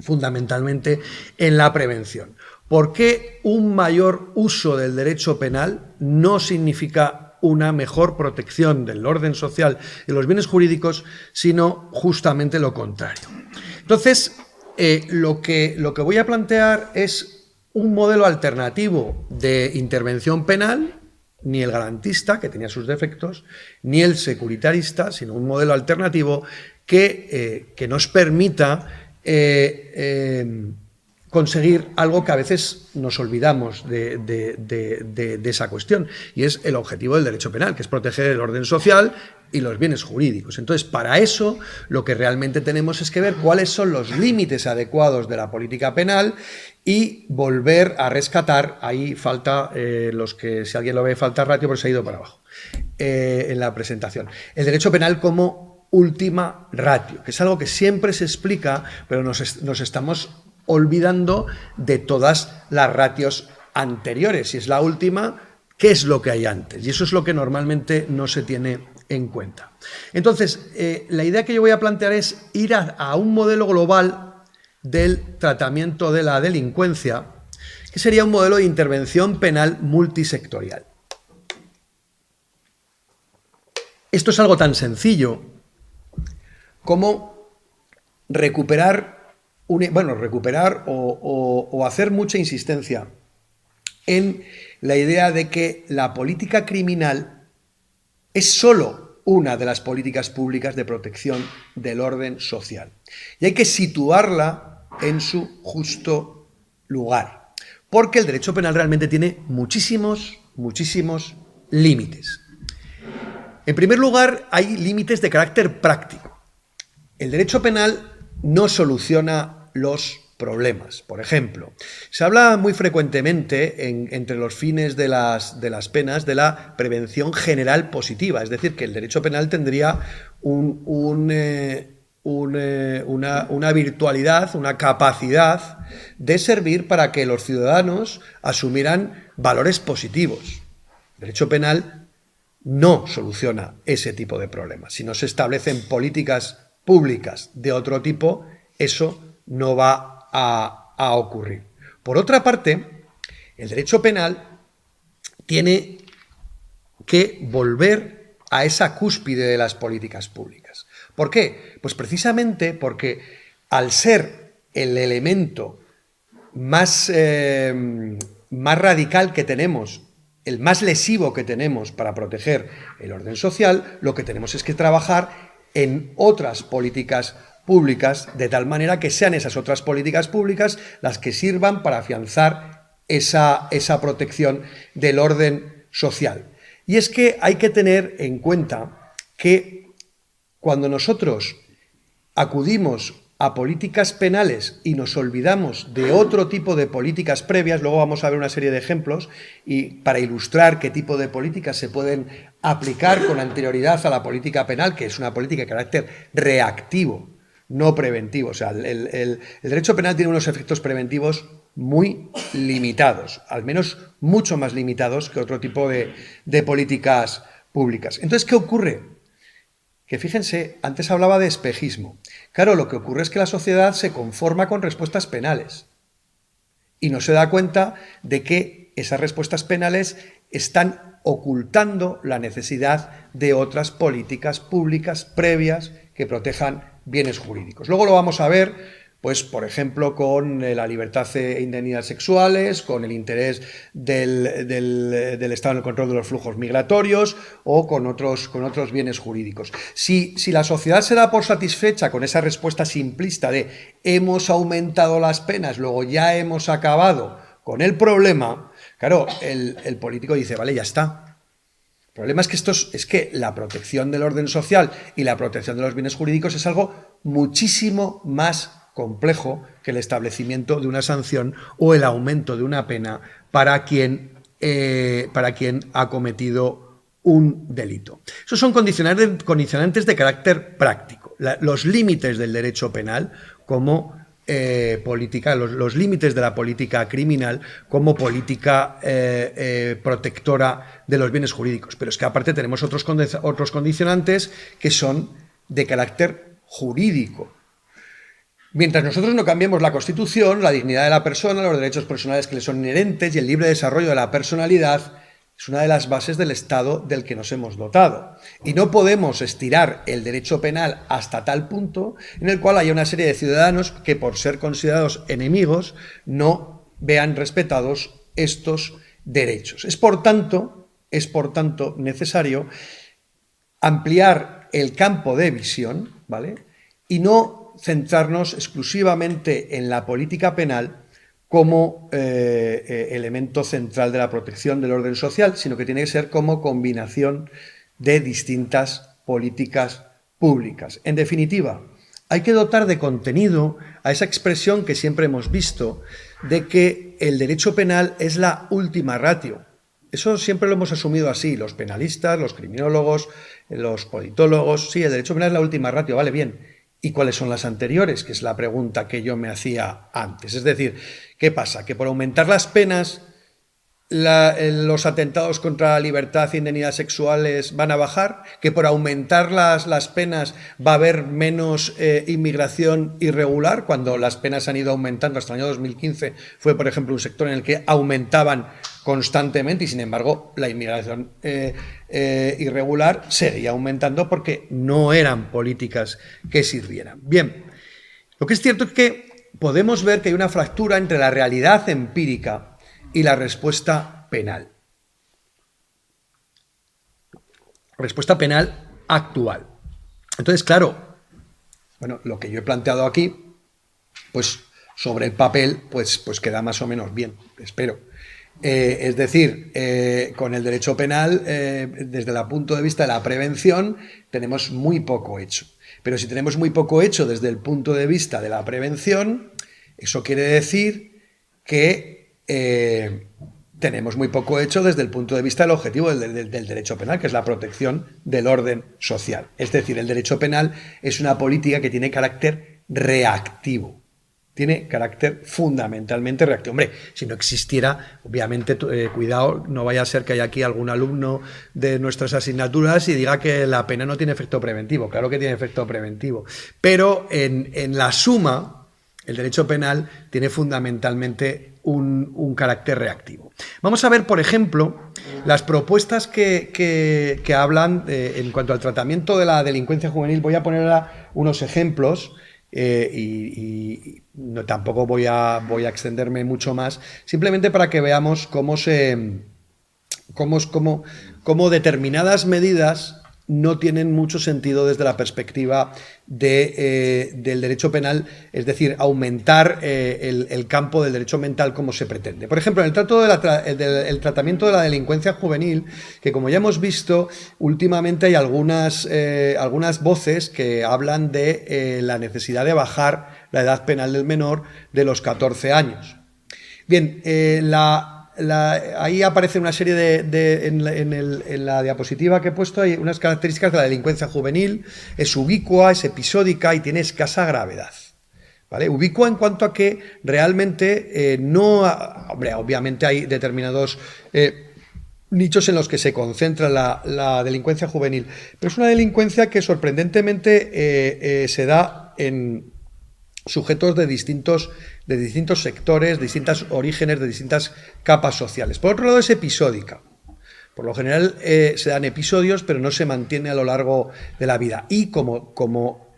S2: fundamentalmente en la prevención. ¿Por qué un mayor uso del derecho penal no significa una mejor protección del orden social y de los bienes jurídicos, sino justamente lo contrario? Entonces, lo que voy a plantear es un modelo alternativo de intervención penal, ni el garantista, que tenía sus defectos, ni el securitarista, sino un modelo alternativo que nos permita conseguir algo que a veces nos olvidamos de esa cuestión, y es el objetivo del derecho penal, que es proteger el orden social y los bienes jurídicos. Entonces, para eso, lo que realmente tenemos es que ver cuáles son los límites adecuados de la política penal y volver a rescatar, ahí falta, si alguien lo ve, falta ratio, pero se ha ido para abajo, en la presentación, el derecho penal como última ratio, que es algo que siempre se explica, pero nos estamos olvidando de todas las ratios anteriores. Si es la última, ¿qué es lo que hay antes? Y eso es lo que normalmente no se tiene en cuenta. Entonces, la idea que yo voy a plantear es ir a un modelo global del tratamiento de la delincuencia, que sería un modelo de intervención penal multisectorial. Esto es algo tan sencillo como recuperar o hacer mucha insistencia en la idea de que la política criminal es solo una de las políticas públicas de protección del orden social. Y hay que situarla en su justo lugar, porque el derecho penal realmente tiene muchísimos límites. En primer lugar, hay límites de carácter práctico. El derecho penal no soluciona los problemas. Por ejemplo, se habla muy frecuentemente entre los fines de las penas de la prevención general positiva, es decir, que el derecho penal tendría una virtualidad, una capacidad de servir para que los ciudadanos asumieran valores positivos. El derecho penal no soluciona ese tipo de problemas. Si no se establecen políticas públicas de otro tipo, eso no va a ocurrir. Por otra parte, el derecho penal tiene que volver a esa cúspide de las políticas públicas. ¿Por qué? Pues precisamente porque al ser el elemento más radical que tenemos, el más lesivo que tenemos para proteger el orden social, lo que tenemos es que trabajar en otras políticas públicas, de tal manera que sean esas otras políticas públicas las que sirvan para afianzar esa protección del orden social. Y es que hay que tener en cuenta que cuando nosotros acudimos a políticas penales y nos olvidamos de otro tipo de políticas previas, luego vamos a ver una serie de ejemplos y para ilustrar qué tipo de políticas se pueden aplicar con anterioridad a la política penal, que es una política de carácter reactivo, no preventivo. O sea, el derecho penal tiene unos efectos preventivos muy limitados, al menos mucho más limitados que otro tipo de políticas públicas. Entonces, ¿qué ocurre? Que fíjense, antes hablaba de espejismo. Claro, lo que ocurre es que la sociedad se conforma con respuestas penales y no se da cuenta de que esas respuestas penales están ocultando la necesidad de otras políticas públicas previas que protejan bienes jurídicos. Luego lo vamos a ver, pues, por ejemplo, con la libertad e indemnidades sexuales, con el interés del Estado en el control de los flujos migratorios o con otros bienes jurídicos. Si la sociedad se da por satisfecha con esa respuesta simplista de hemos aumentado las penas, luego ya hemos acabado con el problema, claro, el político dice, vale, ya está. El problema es que la protección del orden social y la protección de los bienes jurídicos es algo muchísimo más complejo que el establecimiento de una sanción o el aumento de una pena para quien ha cometido un delito. Esos son condicionantes de carácter práctico. Los límites del derecho penal como política, los límites de la política criminal como política protectora de los bienes jurídicos. Pero es que aparte tenemos otros condicionantes que son de carácter jurídico. Mientras nosotros no cambiemos la Constitución, la dignidad de la persona, los derechos personales que le son inherentes y el libre desarrollo de la personalidad es una de las bases del Estado del que nos hemos dotado. Y no podemos estirar el derecho penal hasta tal punto en el cual haya una serie de ciudadanos que, por ser considerados enemigos, no vean respetados estos derechos. Es por tanto necesario ampliar el campo de visión, ¿vale? Y no centrarnos exclusivamente en la política penal como elemento central de la protección del orden social, sino que tiene que ser como combinación de distintas políticas públicas. En definitiva, hay que dotar de contenido a esa expresión que siempre hemos visto de que el derecho penal es la última ratio. Eso siempre lo hemos asumido así, los penalistas, los criminólogos, los politólogos. Sí, el derecho penal es la última ratio, vale, bien. ¿Y cuáles son las anteriores? Que es la pregunta que yo me hacía antes. Es decir, ¿qué pasa? ¿Que por aumentar las penas los atentados contra la libertad e indemnidades sexuales van a bajar? ¿Que por aumentar las penas va a haber menos inmigración irregular? Cuando las penas han ido aumentando hasta el año 2015 fue, por ejemplo, un sector en el que aumentaban constantemente y, sin embargo, la inmigración irregular seguía aumentando porque no eran políticas que sirvieran. Bien, lo que es cierto es que podemos ver que hay una fractura entre la realidad empírica y la respuesta penal. Respuesta penal actual. Entonces, claro, bueno, lo que yo he planteado aquí, pues sobre el papel, pues queda más o menos bien, espero. Es decir, con el derecho penal, desde el punto de vista de la prevención, tenemos muy poco hecho. Pero si tenemos muy poco hecho desde el punto de vista de la prevención, eso quiere decir que tenemos muy poco hecho desde el punto de vista del objetivo del derecho penal, que es la protección del orden social. Es decir, el derecho penal es una política que tiene carácter reactivo. Tiene carácter fundamentalmente reactivo. Hombre, si no existiera, obviamente, cuidado, no vaya a ser que haya aquí algún alumno de nuestras asignaturas y diga que la pena no tiene efecto preventivo. Claro que tiene efecto preventivo. Pero en la suma, el derecho penal tiene fundamentalmente un carácter reactivo. Vamos a ver, por ejemplo, las propuestas que hablan en cuanto al tratamiento de la delincuencia juvenil. Voy a poner ahora unos ejemplos. No, tampoco voy a extenderme mucho más, simplemente para que veamos cómo determinadas medidas no tienen mucho sentido desde la perspectiva del derecho penal, es decir, aumentar el campo del derecho mental como se pretende. Por ejemplo, en el tratamiento de la delincuencia juvenil, que como ya hemos visto, últimamente hay algunas voces que hablan de la necesidad de bajar la edad penal del menor de los 14 años. Bien, ahí aparece una serie en la diapositiva que he puesto, hay unas características de la delincuencia juvenil. Es ubicua, es episódica y tiene escasa gravedad. ¿vale? Ubicua en cuanto a que realmente hombre, obviamente hay determinados nichos en los que se concentra la delincuencia juvenil, pero es una delincuencia que sorprendentemente se da en sujetos de distintos sectores, de distintos orígenes, de distintas capas sociales. Por otro lado, es episódica. Por lo general se dan episodios, pero no se mantiene a lo largo de la vida. Y como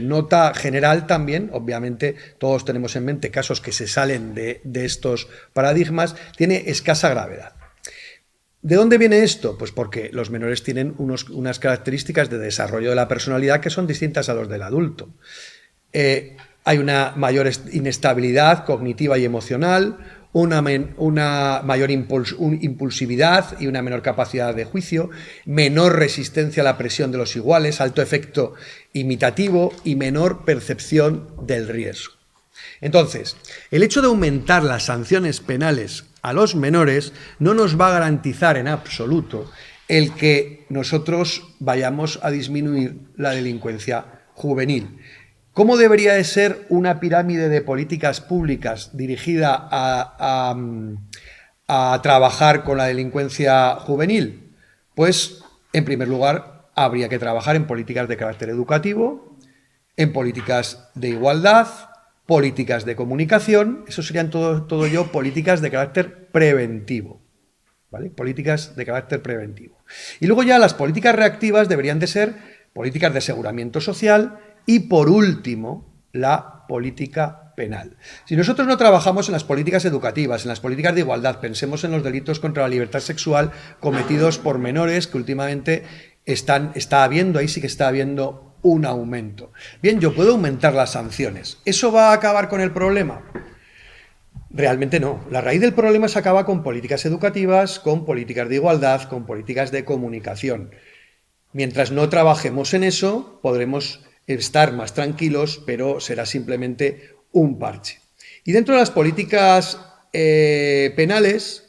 S2: nota general también, obviamente todos tenemos en mente casos que se salen de estos paradigmas, tiene escasa gravedad. ¿De dónde viene esto? Pues porque los menores tienen unas características de desarrollo de la personalidad que son distintas a los del adulto. Hay una mayor inestabilidad cognitiva y emocional, una mayor impulsividad y una menor capacidad de juicio, menor resistencia a la presión de los iguales, alto efecto imitativo y menor percepción del riesgo. Entonces, el hecho de aumentar las sanciones penales a los menores no nos va a garantizar en absoluto el que nosotros vayamos a disminuir la delincuencia juvenil. ¿Cómo debería de ser una pirámide de políticas públicas dirigida a trabajar con la delincuencia juvenil? Pues, en primer lugar, habría que trabajar en políticas de carácter educativo, en políticas de igualdad, políticas de comunicación, eso serían todo ello políticas de carácter preventivo, ¿vale? Políticas de carácter preventivo. Y luego ya las políticas reactivas deberían de ser políticas de aseguramiento social y, por último, la política penal. Si nosotros no trabajamos en las políticas educativas, en las políticas de igualdad, pensemos en los delitos contra la libertad sexual cometidos por menores que últimamente está habiendo un aumento. Bien, yo puedo aumentar las sanciones. ¿Eso va a acabar con el problema? Realmente no. La raíz del problema se acaba con políticas educativas, con políticas de igualdad, con políticas de comunicación. Mientras no trabajemos en eso, podremos estar más tranquilos, pero será simplemente un parche. Y dentro de las políticas penales,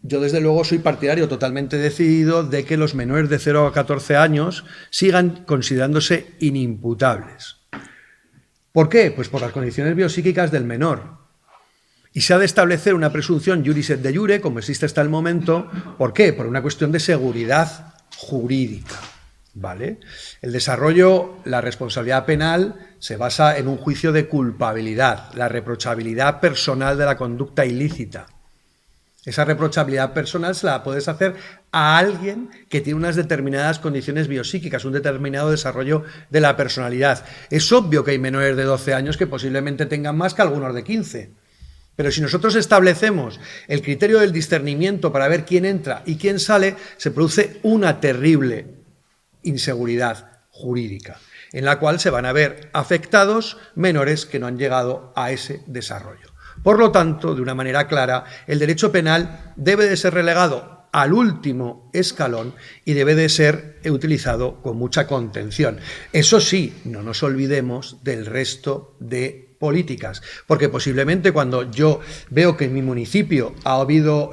S2: yo desde luego soy partidario totalmente decidido de que los menores de 0 a 14 años sigan considerándose inimputables. ¿Por qué? Pues por las condiciones biopsíquicas del menor. Y se ha de establecer una presunción iuris et de iure, como existe hasta el momento. ¿Por qué? Por una cuestión de seguridad jurídica, ¿vale? El desarrollo, la responsabilidad penal se basa en un juicio de culpabilidad, la reprochabilidad personal de la conducta ilícita. Esa reprochabilidad personal se la puedes hacer a alguien que tiene unas determinadas condiciones biopsíquicas, un determinado desarrollo de la personalidad. Es obvio que hay menores de 12 años que posiblemente tengan más que algunos de 15. Pero si nosotros establecemos el criterio del discernimiento para ver quién entra y quién sale, se produce una terrible inseguridad jurídica, en la cual se van a ver afectados menores que no han llegado a ese desarrollo. Por lo tanto, de una manera clara, el derecho penal debe de ser relegado al último escalón y debe de ser utilizado con mucha contención. Eso sí, no nos olvidemos del resto de políticas, porque posiblemente cuando yo veo que en mi municipio ha habido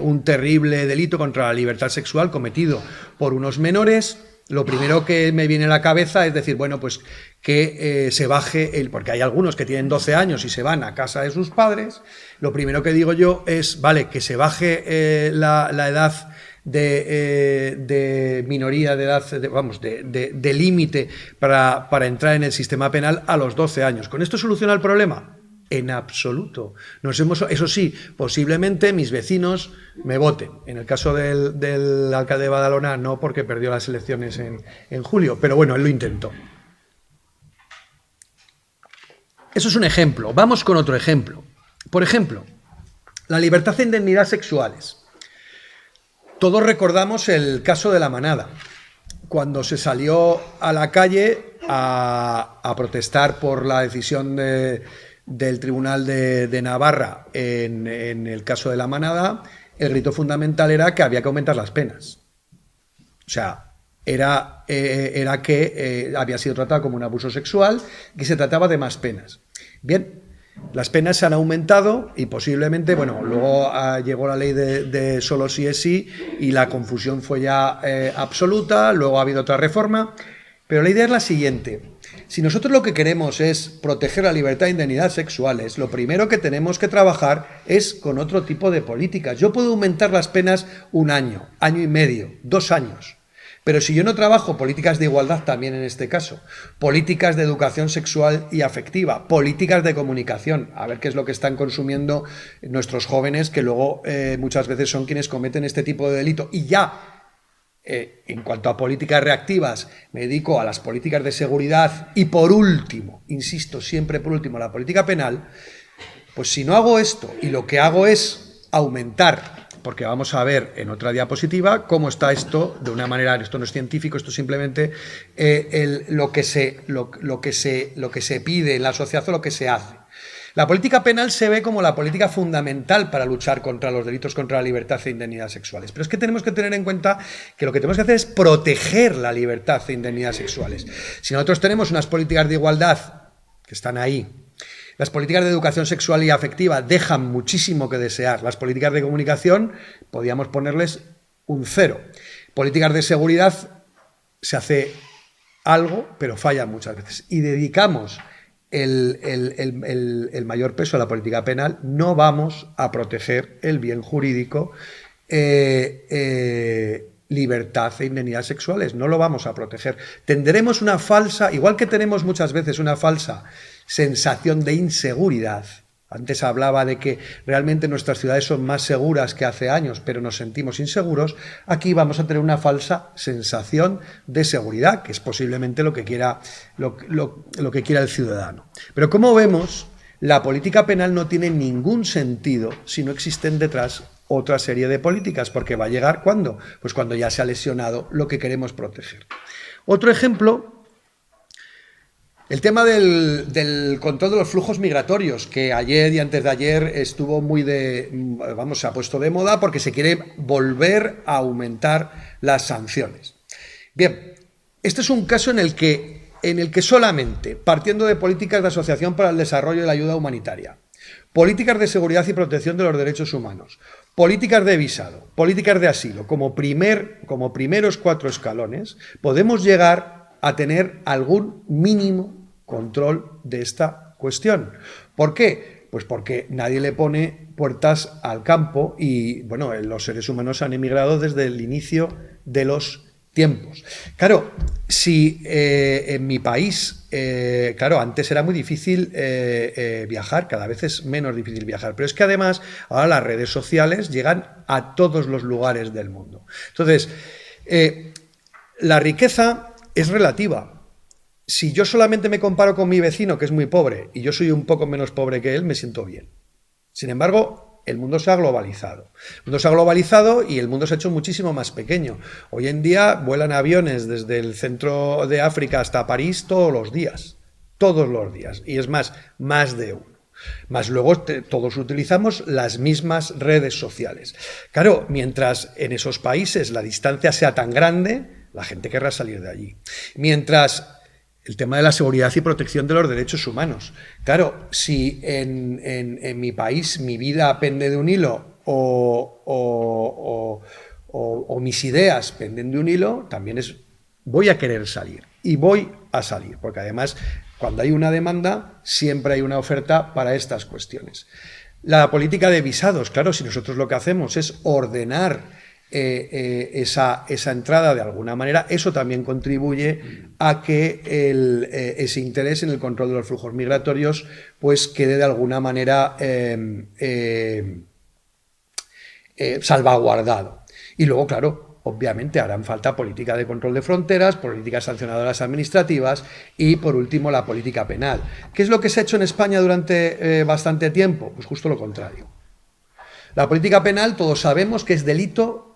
S2: un terrible delito contra la libertad sexual cometido por unos menores, lo primero que me viene a la cabeza es decir, bueno, pues que se baje porque hay algunos que tienen 12 años y se van a casa de sus padres. Lo primero que digo yo es, vale, que se baje la edad de minoría de edad, de límite para entrar en el sistema penal a los 12 años. ¿Con esto soluciona el problema? En absoluto. Eso sí, posiblemente mis vecinos me voten. En el caso del alcalde de Badalona, no, porque perdió las elecciones en julio, pero bueno, él lo intentó. Eso es un ejemplo. Vamos con otro ejemplo. Por ejemplo, la libertad de indemnidades sexuales. Todos recordamos el caso de La Manada, cuando se salió a la calle a protestar por la decisión del Tribunal de Navarra en el caso de La Manada. El rito fundamental era que había que aumentar las penas. O sea, era que había sido tratado como un abuso sexual y se trataba de más penas. Bien, las penas se han aumentado y posiblemente, bueno, luego llegó la ley de solo sí es sí y la confusión fue ya absoluta, luego ha habido otra reforma Pero la idea es la siguiente. Si nosotros lo que queremos es proteger la libertad e indemnidad sexuales, lo primero que tenemos que trabajar es con otro tipo de políticas. Yo puedo aumentar las penas 1 año, año y medio, 2 años. Pero si yo no trabajo políticas de igualdad también en este caso, políticas de educación sexual y afectiva, políticas de comunicación, a ver qué es lo que están consumiendo nuestros jóvenes, que luego muchas veces son quienes cometen este tipo de delito. Y ya, en cuanto a políticas reactivas, me dedico a las políticas de seguridad y por último, insisto, siempre por último, la política penal. Pues si no hago esto y lo que hago es aumentar, porque vamos a ver en otra diapositiva cómo está esto de una manera, esto no es científico, esto es simplemente lo que se pide en la sociedad o lo que se hace. La política penal se ve como la política fundamental para luchar contra los delitos contra la libertad e indemnidad sexuales. Pero es que tenemos que tener en cuenta que lo que tenemos que hacer es proteger la libertad e indemnidad sexuales. Si nosotros tenemos unas políticas de igualdad que están ahí, las políticas de educación sexual y afectiva dejan muchísimo que desear. Las políticas de comunicación podríamos ponerles un 0. Políticas de seguridad se hace algo, pero fallan muchas veces. Y dedicamos el mayor peso a la política penal, no vamos a proteger el bien jurídico, libertad e indemnidad sexuales, no lo vamos a proteger. Tendremos una falsa, igual que tenemos muchas veces una falsa sensación de inseguridad. Antes hablaba de que realmente nuestras ciudades son más seguras que hace años, pero nos sentimos inseguros. Aquí vamos a tener una falsa sensación de seguridad, que es posiblemente lo que quiera el ciudadano. Pero como vemos, la política penal no tiene ningún sentido si no existen detrás otra serie de políticas, porque va a llegar ¿cuándo? Pues cuando ya se ha lesionado lo que queremos proteger. Otro ejemplo, el tema del control de los flujos migratorios, que ayer y antes de ayer estuvo se ha puesto de moda porque se quiere volver a aumentar las sanciones. Bien, este es un caso en el que solamente, partiendo de políticas de asociación para el desarrollo y la ayuda humanitaria, políticas de seguridad y protección de los derechos humanos, políticas de visado, políticas de asilo, como primeros 4 escalones, podemos llegar a tener algún mínimo control de esta cuestión. ¿Por qué? Pues porque nadie le pone puertas al campo y, bueno, los seres humanos han emigrado desde el inicio de los tiempos. Claro, si en mi país, antes era muy difícil viajar, cada vez es menos difícil viajar, pero es que además ahora las redes sociales llegan a todos los lugares del mundo. Entonces, la riqueza es relativa. Si yo solamente me comparo con mi vecino, que es muy pobre, y yo soy un poco menos pobre que él, me siento bien. Sin embargo, el mundo se ha globalizado. El mundo se ha globalizado y el mundo se ha hecho muchísimo más pequeño. Hoy en día vuelan aviones desde el centro de África hasta París todos los días. Y es más de uno. Más luego todos utilizamos las mismas redes sociales. Claro, mientras en esos países la distancia sea tan grande, la gente querrá salir de allí. Mientras el tema de la seguridad y protección de los derechos humanos. Claro, si en mi país mi vida pende de un hilo o mis ideas penden de un hilo, también voy a querer salir. Y voy a salir, porque además cuando hay una demanda siempre hay una oferta para estas cuestiones. La política de visados, claro, si nosotros lo que hacemos es ordenar esa entrada de alguna manera, eso también contribuye a que ese interés en el control de los flujos migratorios pues quede de alguna manera salvaguardado. Y luego, claro, obviamente harán falta política de control de fronteras, políticas sancionadoras administrativas y, por último, la política penal. ¿Qué es lo que se ha hecho en España durante bastante tiempo? Pues justo lo contrario. La política penal, todos sabemos que es delito.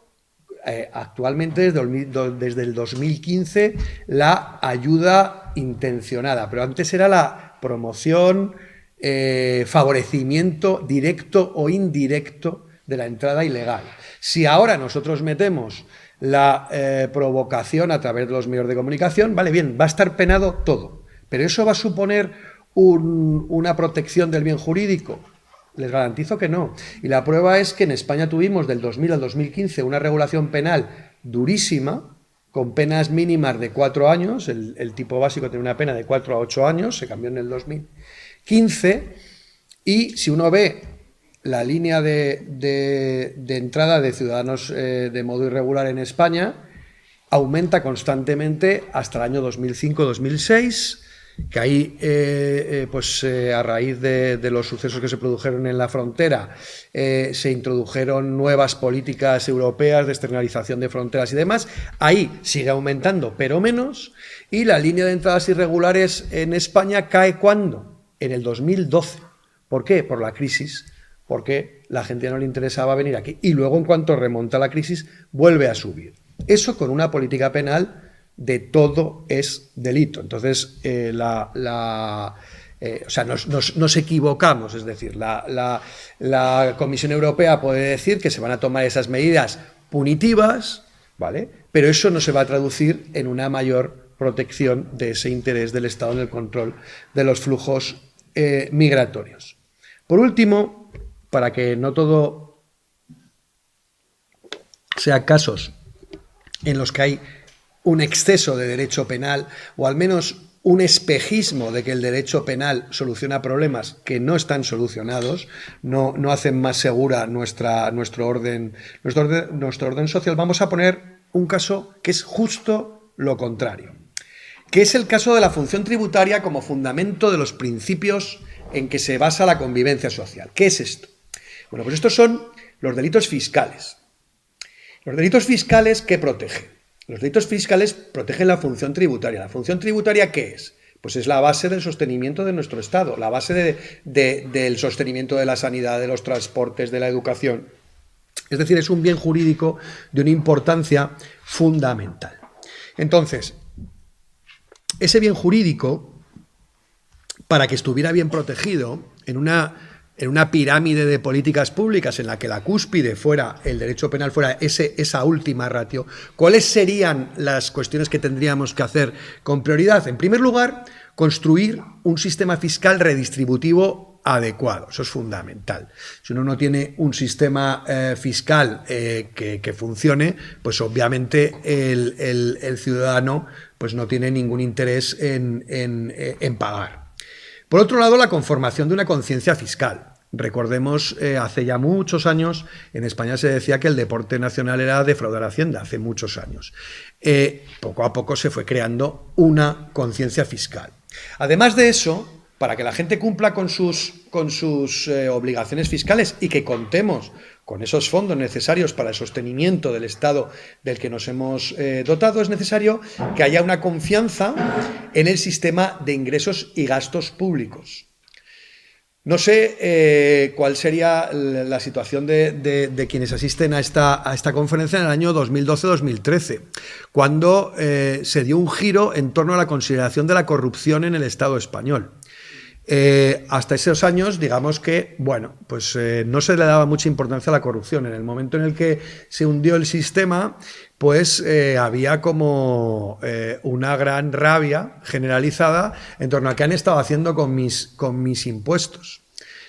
S2: Actualmente desde el 2015 la ayuda intencionada, pero antes era la promoción, favorecimiento directo o indirecto de la entrada ilegal. Si ahora nosotros metemos la provocación a través de los medios de comunicación, vale, bien, va a estar penado todo, pero eso va a suponer una protección del bien jurídico. Les garantizo que no. Y la prueba es que en España tuvimos del 2000 al 2015 una regulación penal durísima, con penas mínimas de 4 años, el tipo básico tiene una pena de 4 a 8 años, se cambió en el 2015, y si uno ve la línea de entrada de ciudadanos de modo irregular en España, aumenta constantemente hasta el año 2005-2006, que ahí, a raíz de los sucesos que se produjeron en la frontera, se introdujeron nuevas políticas europeas de externalización de fronteras y demás. Ahí sigue aumentando, pero menos, y la línea de entradas irregulares en España cae ¿cuándo? En el 2012. ¿Por qué? Por la crisis, porque la gente no le interesaba venir aquí. Y luego, en cuanto remonta la crisis, vuelve a subir. Eso con una política penal de todo es delito. Entonces, nos equivocamos, es decir, la Comisión Europea puede decir que se van a tomar esas medidas punitivas, ¿vale? Pero eso no se va a traducir en una mayor protección de ese interés del Estado en el control de los flujos migratorios. Por último, para que no todo sea casos en los que hay un exceso de derecho penal, o al menos un espejismo de que el derecho penal soluciona problemas que no están solucionados, no hacen más segura nuestro orden social, vamos a poner un caso que es justo lo contrario, que es el caso de la función tributaria como fundamento de los principios en que se basa la convivencia social. ¿Qué es esto? Bueno, pues estos son los delitos fiscales. Los delitos fiscales, ¿qué protegen? Los delitos fiscales protegen la función tributaria. ¿La función tributaria qué es? Pues es la base del sostenimiento de nuestro Estado, la base del sostenimiento de la sanidad, de los transportes, de la educación. Es decir, es un bien jurídico de una importancia fundamental. Entonces, ese bien jurídico, para que estuviera bien protegido en una pirámide de políticas públicas en la que la cúspide fuera, el derecho penal fuera esa última ratio, ¿cuáles serían las cuestiones que tendríamos que hacer con prioridad? En primer lugar, construir un sistema fiscal redistributivo adecuado. Eso es fundamental. Si uno no tiene un sistema fiscal que funcione, pues obviamente el ciudadano pues no tiene ningún interés en pagar. Por otro lado, la conformación de una conciencia fiscal. Recordemos, hace ya muchos años, en España se decía que el deporte nacional era defraudar a Hacienda, hace muchos años. Poco a poco se fue creando una conciencia fiscal. Además de eso, para que la gente cumpla con sus obligaciones fiscales y que contemos con esos fondos necesarios para el sostenimiento del Estado del que nos hemos dotado, es necesario que haya una confianza en el sistema de ingresos y gastos públicos. No sé cuál sería la situación de quienes asisten a esta conferencia en el año 2012-2013, cuando se dio un giro en torno a la consideración de la corrupción en el Estado español. Hasta esos años, digamos que, bueno, pues no se le daba mucha importancia a la corrupción. En el momento en el que se hundió el sistema, pues había como una gran rabia generalizada en torno a qué han estado haciendo con mis impuestos.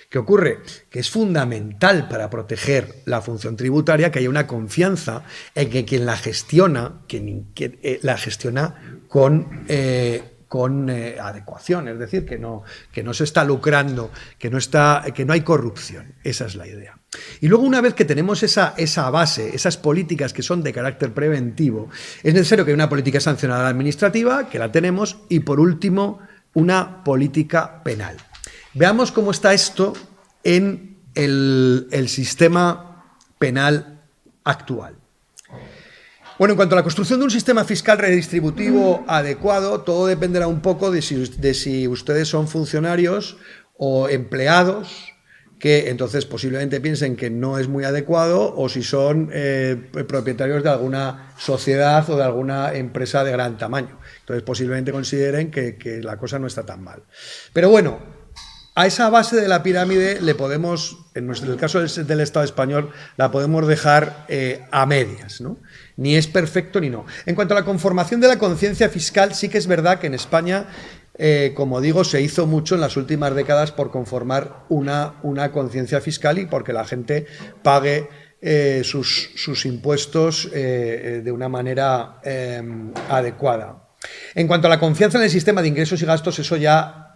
S2: ¿Qué ocurre? Que es fundamental para proteger la función tributaria que haya una confianza en que quien la gestiona, la gestiona con adecuación, es decir, que no se está lucrando, que no hay corrupción. Esa es la idea. Y luego, una vez que tenemos esa base, esas políticas que son de carácter preventivo, es necesario que haya una política sancionada administrativa, que la tenemos, y por último, una política penal. Veamos cómo está esto en el sistema penal actual. Bueno, en cuanto a la construcción de un sistema fiscal redistributivo adecuado, todo dependerá un poco de si ustedes son funcionarios o empleados, que entonces posiblemente piensen que no es muy adecuado, o si son propietarios de alguna sociedad o de alguna empresa de gran tamaño. Entonces posiblemente consideren que la cosa no está tan mal. Pero bueno, a esa base de la pirámide le podemos, en el caso del Estado español, la podemos dejar a medias, ¿no? Ni es perfecto ni no. En cuanto a la conformación de la conciencia fiscal, sí que es verdad que en España, como digo, se hizo mucho en las últimas décadas por conformar una conciencia fiscal y porque la gente pague sus impuestos de una manera adecuada. En cuanto a la confianza en el sistema de ingresos y gastos, eso ya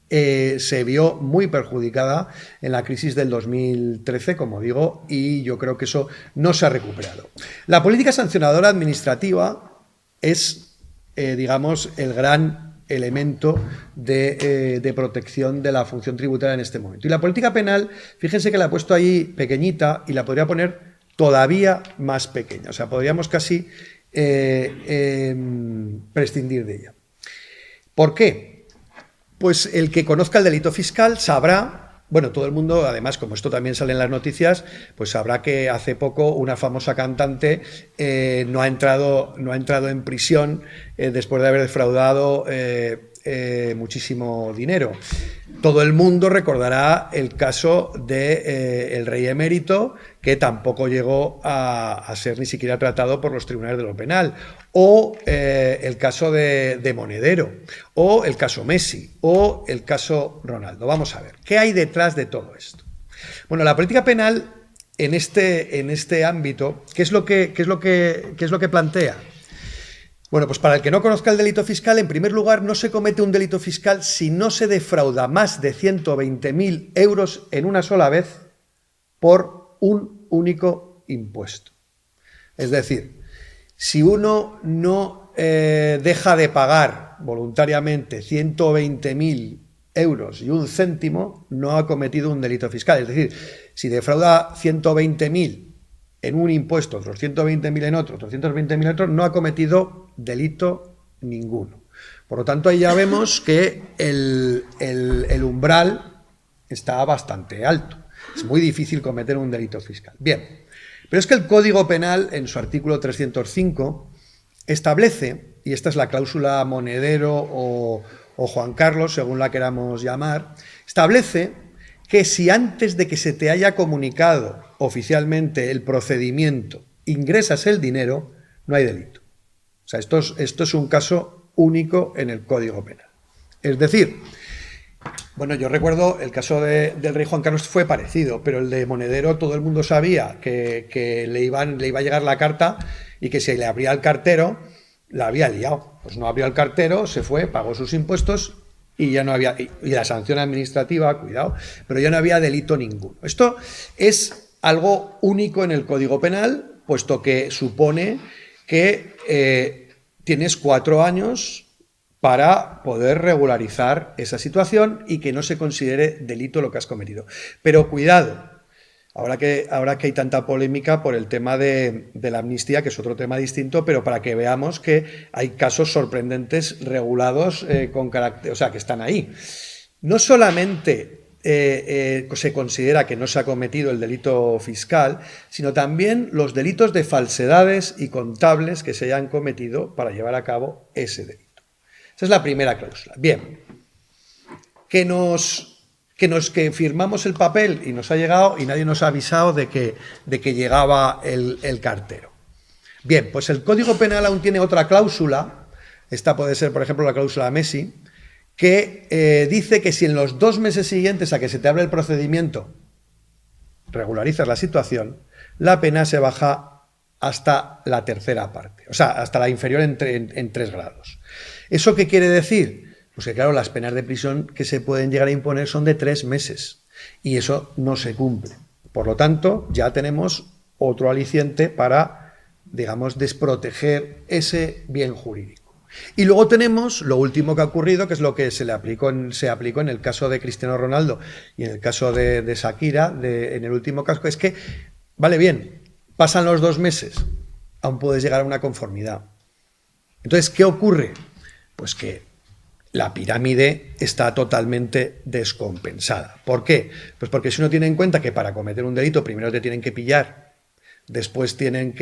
S2: se vio muy perjudicada en la crisis del 2013, como digo, y yo creo que eso no se ha recuperado. La política sancionadora administrativa es, digamos, el gran elemento de protección de la función tributaria en este momento. Y la política penal, fíjense que la he puesto ahí pequeñita y la podría poner todavía más pequeña. O sea, podríamos casi prescindir de ella. ¿Por qué? Pues el que conozca el delito fiscal sabrá, bueno, todo el mundo, además, como esto también sale en las noticias, pues sabrá que hace poco una famosa cantante no ha entrado en prisión después de haber defraudado muchísimo dinero. Todo el mundo recordará el caso del rey emérito, que tampoco llegó a ser ni siquiera tratado por los tribunales de lo penal, o el caso de Monedero, o el caso Messi, o el caso Ronaldo. Vamos a ver, ¿qué hay detrás de todo esto? Bueno, la política penal en este ámbito, ¿qué es lo que plantea? Bueno, pues para el que no conozca el delito fiscal, en primer lugar, no se comete un delito fiscal si no se defrauda más de 120.000 euros en una sola vez por un único impuesto. Es decir, si uno no deja de pagar voluntariamente 120.000 euros y un céntimo, no ha cometido un delito fiscal. Es decir, si defrauda 120.000 en un impuesto, otros 120.000 en otro, otros 120.000 en otro, no ha cometido delito ninguno. Por lo tanto, ahí ya vemos que el umbral está bastante alto. Es muy difícil cometer un delito fiscal. Bien, pero es que el Código Penal, en su artículo 305, establece, y esta es la cláusula Monedero o Juan Carlos, según la queramos llamar, establece que si antes de que se te haya comunicado oficialmente el procedimiento ingresas el dinero, no hay delito. O sea, esto es un caso único en el Código Penal. Es decir, bueno, yo recuerdo el caso del rey Juan Carlos fue parecido, pero el de Monedero todo el mundo sabía que le iba a llegar la carta y que si le abría el cartero, la había liado. Pues no abrió el cartero, se fue, pagó sus impuestos y ya no había, y la sanción administrativa, cuidado, pero ya no había delito ninguno. Esto es algo único en el Código Penal, puesto que supone que tienes 4 años para poder regularizar esa situación y que no se considere delito lo que has cometido. Pero cuidado, ahora que hay tanta polémica por el tema de la amnistía, que es otro tema distinto, pero para que veamos que hay casos sorprendentes regulados con carácter, o sea, que están ahí. No solamente se considera que no se ha cometido el delito fiscal, sino también los delitos de falsedades y contables que se hayan cometido para llevar a cabo ese delito. Esa es la primera cláusula. Bien, que firmamos el papel y nos ha llegado y nadie nos ha avisado de que llegaba el cartero. Bien, pues el Código Penal aún tiene otra cláusula, esta puede ser, por ejemplo, la cláusula Messi, que dice que si en los 2 meses siguientes a que se te abre el procedimiento regularizas la situación, la pena se baja hasta la tercera parte, o sea, hasta la inferior en 3 grados. ¿Eso qué quiere decir? Pues que claro, las penas de prisión que se pueden llegar a imponer son de 3 meses y eso no se cumple. Por lo tanto, ya tenemos otro aliciente para, digamos, desproteger ese bien jurídico. Y luego tenemos lo último que ha ocurrido, que es lo que se aplicó en el caso de Cristiano Ronaldo y en el caso de Shakira, en el último caso, es que, vale, bien, pasan los 2 meses, aún puedes llegar a una conformidad. Entonces, ¿qué ocurre? Pues que la pirámide está totalmente descompensada. ¿Por qué? Pues porque si uno tiene en cuenta que para cometer un delito primero te tienen que pillar, después tienen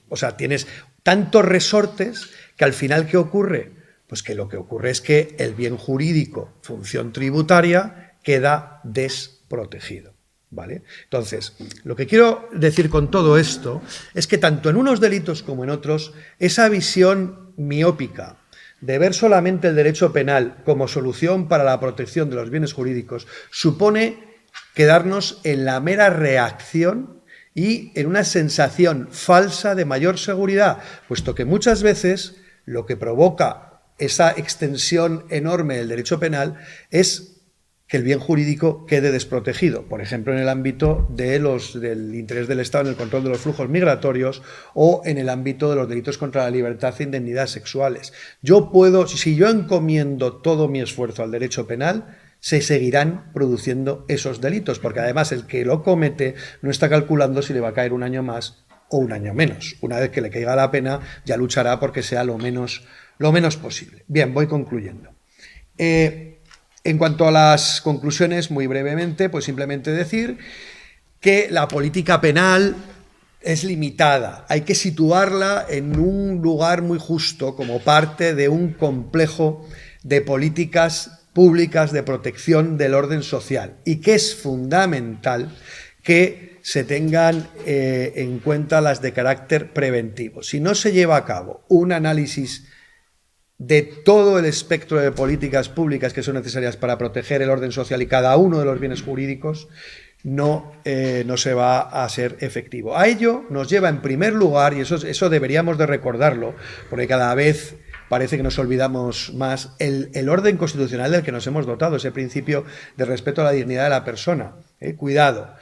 S2: o sea, tienes tantos resortes que al final, ¿qué ocurre? Pues que lo que ocurre es que el bien jurídico, función tributaria, queda desprotegido. ¿Vale? Entonces, lo que quiero decir con todo esto es que tanto en unos delitos como en otros, esa visión miópica de ver solamente el derecho penal como solución para la protección de los bienes jurídicos supone quedarnos en la mera reacción y en una sensación falsa de mayor seguridad, puesto que muchas veces lo que provoca esa extensión enorme del derecho penal es que el bien jurídico quede desprotegido, por ejemplo, en el ámbito del interés del Estado en el control de los flujos migratorios o en el ámbito de los delitos contra la libertad e indemnidades sexuales. Si yo encomiendo todo mi esfuerzo al derecho penal, se seguirán produciendo esos delitos, porque además el que lo comete no está calculando si le va a caer un año más o un año menos. Una vez que le caiga la pena, ya luchará porque sea lo menos posible. Bien, voy concluyendo. En cuanto a las conclusiones, muy brevemente, pues simplemente decir que la política penal es limitada. Hay que situarla en un lugar muy justo como parte de un complejo de políticas públicas de protección del orden social y que es fundamental que se tengan en cuenta las de carácter preventivo. Si no se lleva a cabo un análisis de todo el espectro de políticas públicas que son necesarias para proteger el orden social y cada uno de los bienes jurídicos, no se va a ser efectivo. A ello nos lleva en primer lugar, y eso deberíamos de recordarlo, porque cada vez parece que nos olvidamos más, el orden constitucional del que nos hemos dotado, ese principio de respeto a la dignidad de la persona. Cuidado,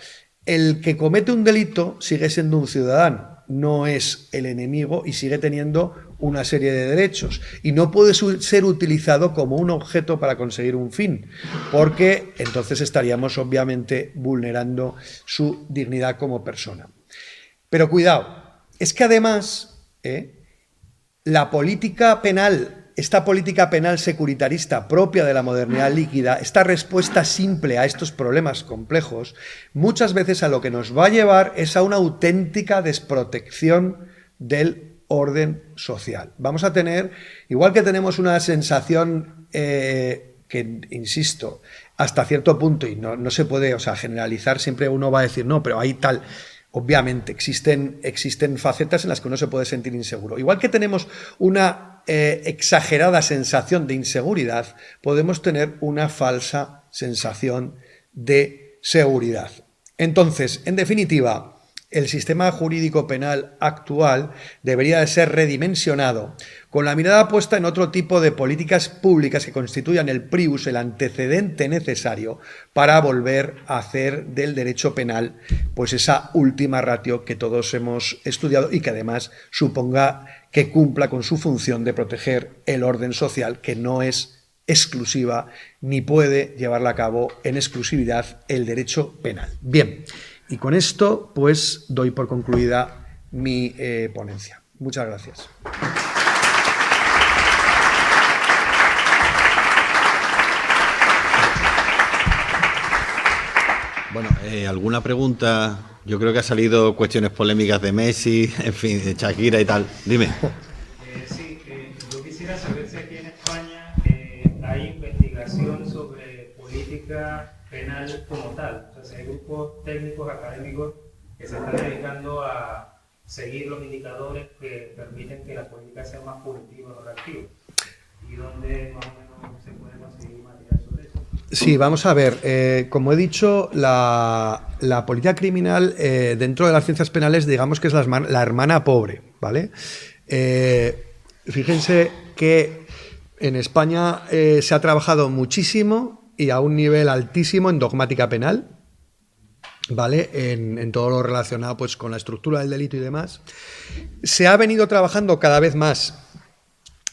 S2: el que comete un delito sigue siendo un ciudadano, no es el enemigo y sigue teniendo una serie de derechos y no puede ser utilizado como un objeto para conseguir un fin, porque entonces estaríamos obviamente vulnerando su dignidad como persona. Pero cuidado, es que además la política penal, esta política penal securitarista propia de la modernidad líquida, esta respuesta simple a estos problemas complejos, muchas veces a lo que nos va a llevar es a una auténtica desprotección del orden social. Vamos a tener, igual que tenemos una sensación que, insisto, hasta cierto punto, y no se puede, generalizar, siempre uno va a decir, no, pero hay tal... Obviamente, existen facetas en las que uno se puede sentir inseguro. Igual que tenemos una exagerada sensación de inseguridad, podemos tener una falsa sensación de seguridad. Entonces, en definitiva, el sistema jurídico penal actual debería de ser redimensionado con la mirada puesta en otro tipo de políticas públicas que constituyan el prius, el antecedente necesario para volver a hacer del derecho penal pues esa última ratio que todos hemos estudiado y que además suponga que cumpla con su función de proteger el orden social, que no es exclusiva ni puede llevarla a cabo en exclusividad el derecho penal. Bien. Y con esto, pues, doy por concluida mi ponencia. Muchas gracias.
S1: Bueno, ¿alguna pregunta? Yo creo que ha salido cuestiones polémicas de Messi, en fin, de Shakira y tal. Dime.
S3: Sí, yo quisiera saber si aquí en España hay investigación sobre política penal como tal. O sea, si hay grupos técnicos, académicos que se están dedicando a seguir los indicadores que permiten que la política sea más punitiva o reactiva. ¿Y dónde más o menos se puede conseguir material sobre eso?
S2: Sí, vamos a ver. Como he dicho, la política criminal dentro de las ciencias penales, digamos que es la hermana pobre, ¿vale? Fíjense que en España se ha trabajado muchísimo y a un nivel altísimo en dogmática penal, ¿vale? En todo lo relacionado pues, con la estructura del delito y demás. Se ha venido trabajando cada vez más,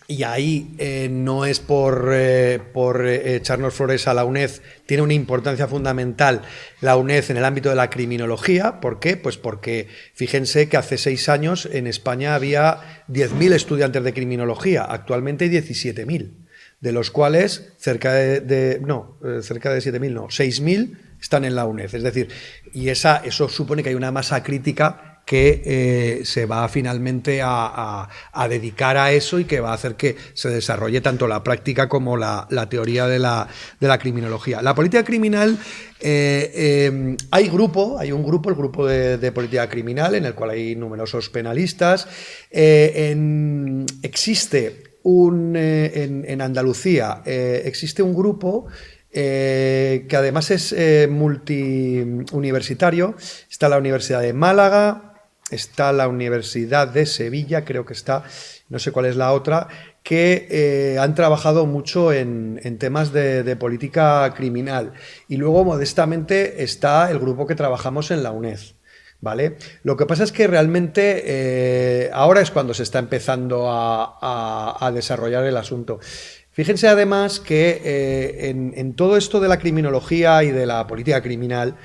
S2: y ahí no es por echarnos flores a la UNED, tiene una importancia fundamental la UNED en el ámbito de la criminología. ¿Por qué? Pues porque fíjense que hace 6 años en España había 10.000 estudiantes de criminología, actualmente hay 17.000. De los cuales cerca de 7.000 no, 6.000 están en la UNED. Es decir, y eso supone que hay una masa crítica que se va finalmente a dedicar a eso y que va a hacer que se desarrolle tanto la práctica como la teoría de la criminología. La política criminal, hay un grupo, el grupo de política criminal, en el cual hay numerosos penalistas. Existe en Andalucía existe un grupo que además es multiuniversitario. Está la Universidad de Málaga, está la Universidad de Sevilla, creo que está, no sé cuál es la otra, que han trabajado mucho en temas de política criminal. Y luego, modestamente, está el grupo que trabajamos en la UNED, ¿vale? Lo que pasa es que realmente ahora es cuando se está empezando a desarrollar el asunto. Fíjense además que en todo esto de la criminología y de la política criminal,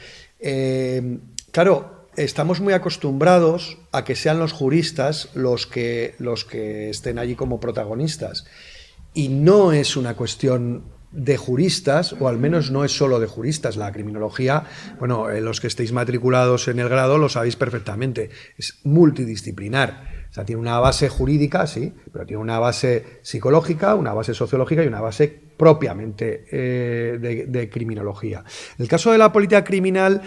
S2: claro, estamos muy acostumbrados a que sean los juristas los que estén allí como protagonistas. Y no es una cuestión de juristas, o al menos no es solo de juristas. La criminología, bueno, los que estéis matriculados en el grado lo sabéis perfectamente, es multidisciplinar. O sea, tiene una base jurídica, sí, pero tiene una base psicológica, una base sociológica y una base propiamente de criminología. En el caso de la política criminal,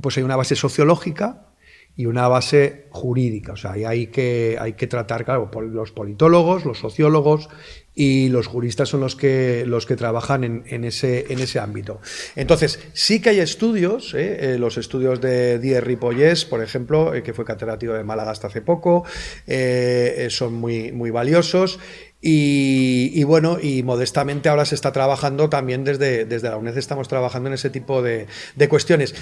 S2: pues hay una base sociológica y una base jurídica. O sea, hay que tratar, claro, los politólogos, los sociólogos y los juristas son los que trabajan en ese ámbito. Entonces, sí que hay estudios, los estudios de Dier Ripollès, por ejemplo, que fue catedrático de Málaga hasta hace poco, son muy, muy valiosos. Y bueno, y modestamente ahora se está trabajando también desde la UNED, estamos trabajando en ese tipo de cuestiones.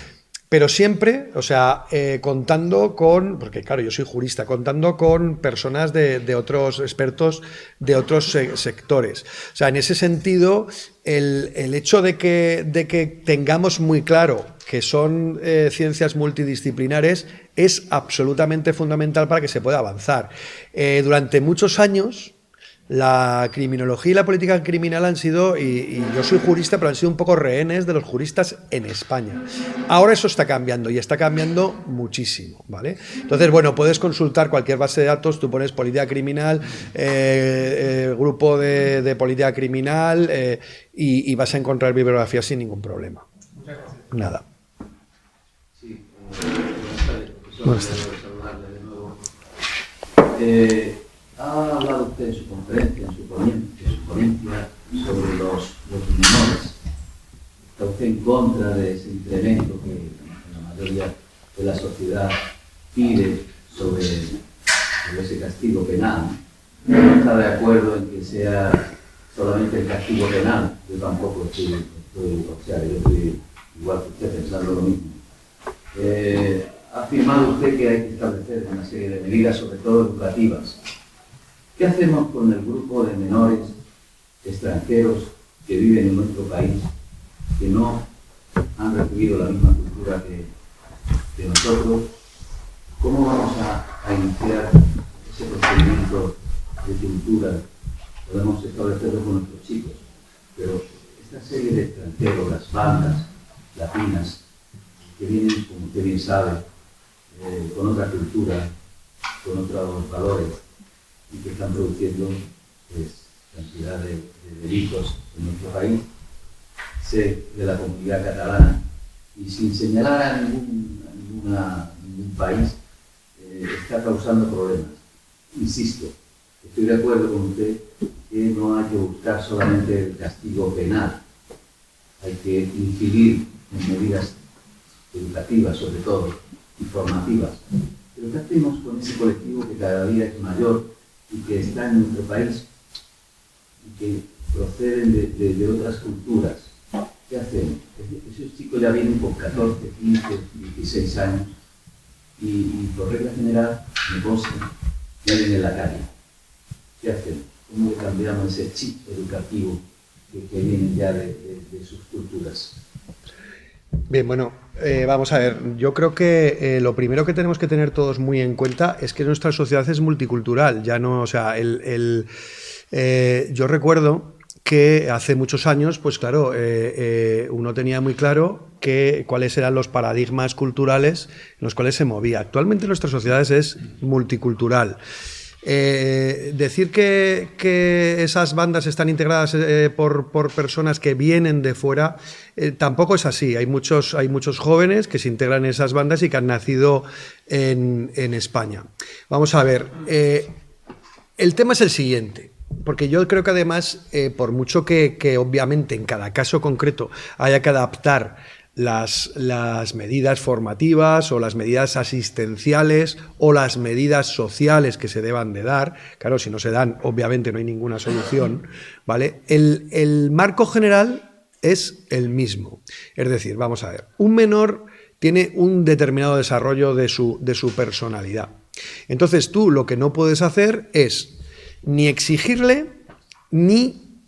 S2: Pero siempre, o sea, contando con, porque claro, yo soy jurista, contando con personas de otros expertos de otros sectores. O sea, en ese sentido, el hecho de que tengamos muy claro que son ciencias multidisciplinares es absolutamente fundamental para que se pueda avanzar. Durante muchos años, la criminología y la política criminal han sido, y yo soy jurista, pero han sido un poco rehenes de los juristas en España. Ahora eso está cambiando y está cambiando muchísimo, ¿vale? Entonces, bueno, puedes consultar cualquier base de datos, tú pones política criminal, grupo de política criminal y vas a encontrar bibliografía sin ningún problema.
S3: Muchas gracias.
S2: Nada.
S4: Sí, buenas tardes, profesor. Saludarle de nuevo. Ha hablado usted en su conferencia, en su ponencia sobre los menores. ¿Está usted en contra de ese incremento que la mayoría de la sociedad pide sobre ese castigo penal? ¿No está de acuerdo en que sea solamente el castigo penal? Yo tampoco estoy igual que usted pensando lo mismo. Ha afirmado usted que hay que establecer una serie de medidas, sobre todo educativas. ¿Qué hacemos con el grupo de menores extranjeros que viven en nuestro país, que no han recibido la misma cultura que nosotros? ¿Cómo vamos a iniciar ese procedimiento de cultura? Podemos establecerlo con nuestros chicos, pero esta serie de extranjeros, las bandas latinas, que vienen, como usted bien sabe, con otra cultura, con otros valores, y que están produciendo pues, cantidad de delitos en nuestro país, sé de la comunidad catalana, y sin señalar a ningún país, está causando problemas. Insisto, estoy de acuerdo con usted que no hay que buscar solamente el castigo penal, hay que incidir en medidas educativas, sobre todo, y formativas. Pero ¿qué hacemos con ese colectivo que cada día es mayor y que está en nuestro país y que proceden de otras culturas? ¿Qué hacemos? Esos chicos ya vienen con 14, 15, 16 años y por regla general, me consta, vienen en la calle. ¿Qué hacemos? ¿Cómo le cambiamos ese chip educativo que vienen ya de sus culturas?
S2: Bien, bueno, vamos a ver, yo creo que lo primero que tenemos que tener todos muy en cuenta es que nuestra sociedad es multicultural, ya no, o sea, yo recuerdo que hace muchos años, pues claro, uno tenía muy claro cuáles eran los paradigmas culturales en los cuales se movía. Actualmente nuestra sociedad es multicultural. Decir que esas bandas están integradas por personas que vienen de fuera tampoco es así. Hay muchos jóvenes que se integran en esas bandas y que han nacido en España. Vamos a ver, el tema es el siguiente. porque yo creo que además, por mucho que obviamente en cada caso concreto haya que adaptar las medidas formativas o las medidas asistenciales o las medidas sociales que se deban de dar, claro, si no se dan, obviamente no hay ninguna solución, ¿vale? El marco general es el mismo. Es decir, vamos a ver, un menor tiene un determinado desarrollo de su personalidad. Entonces tú lo que no puedes hacer es ni exigirle, ni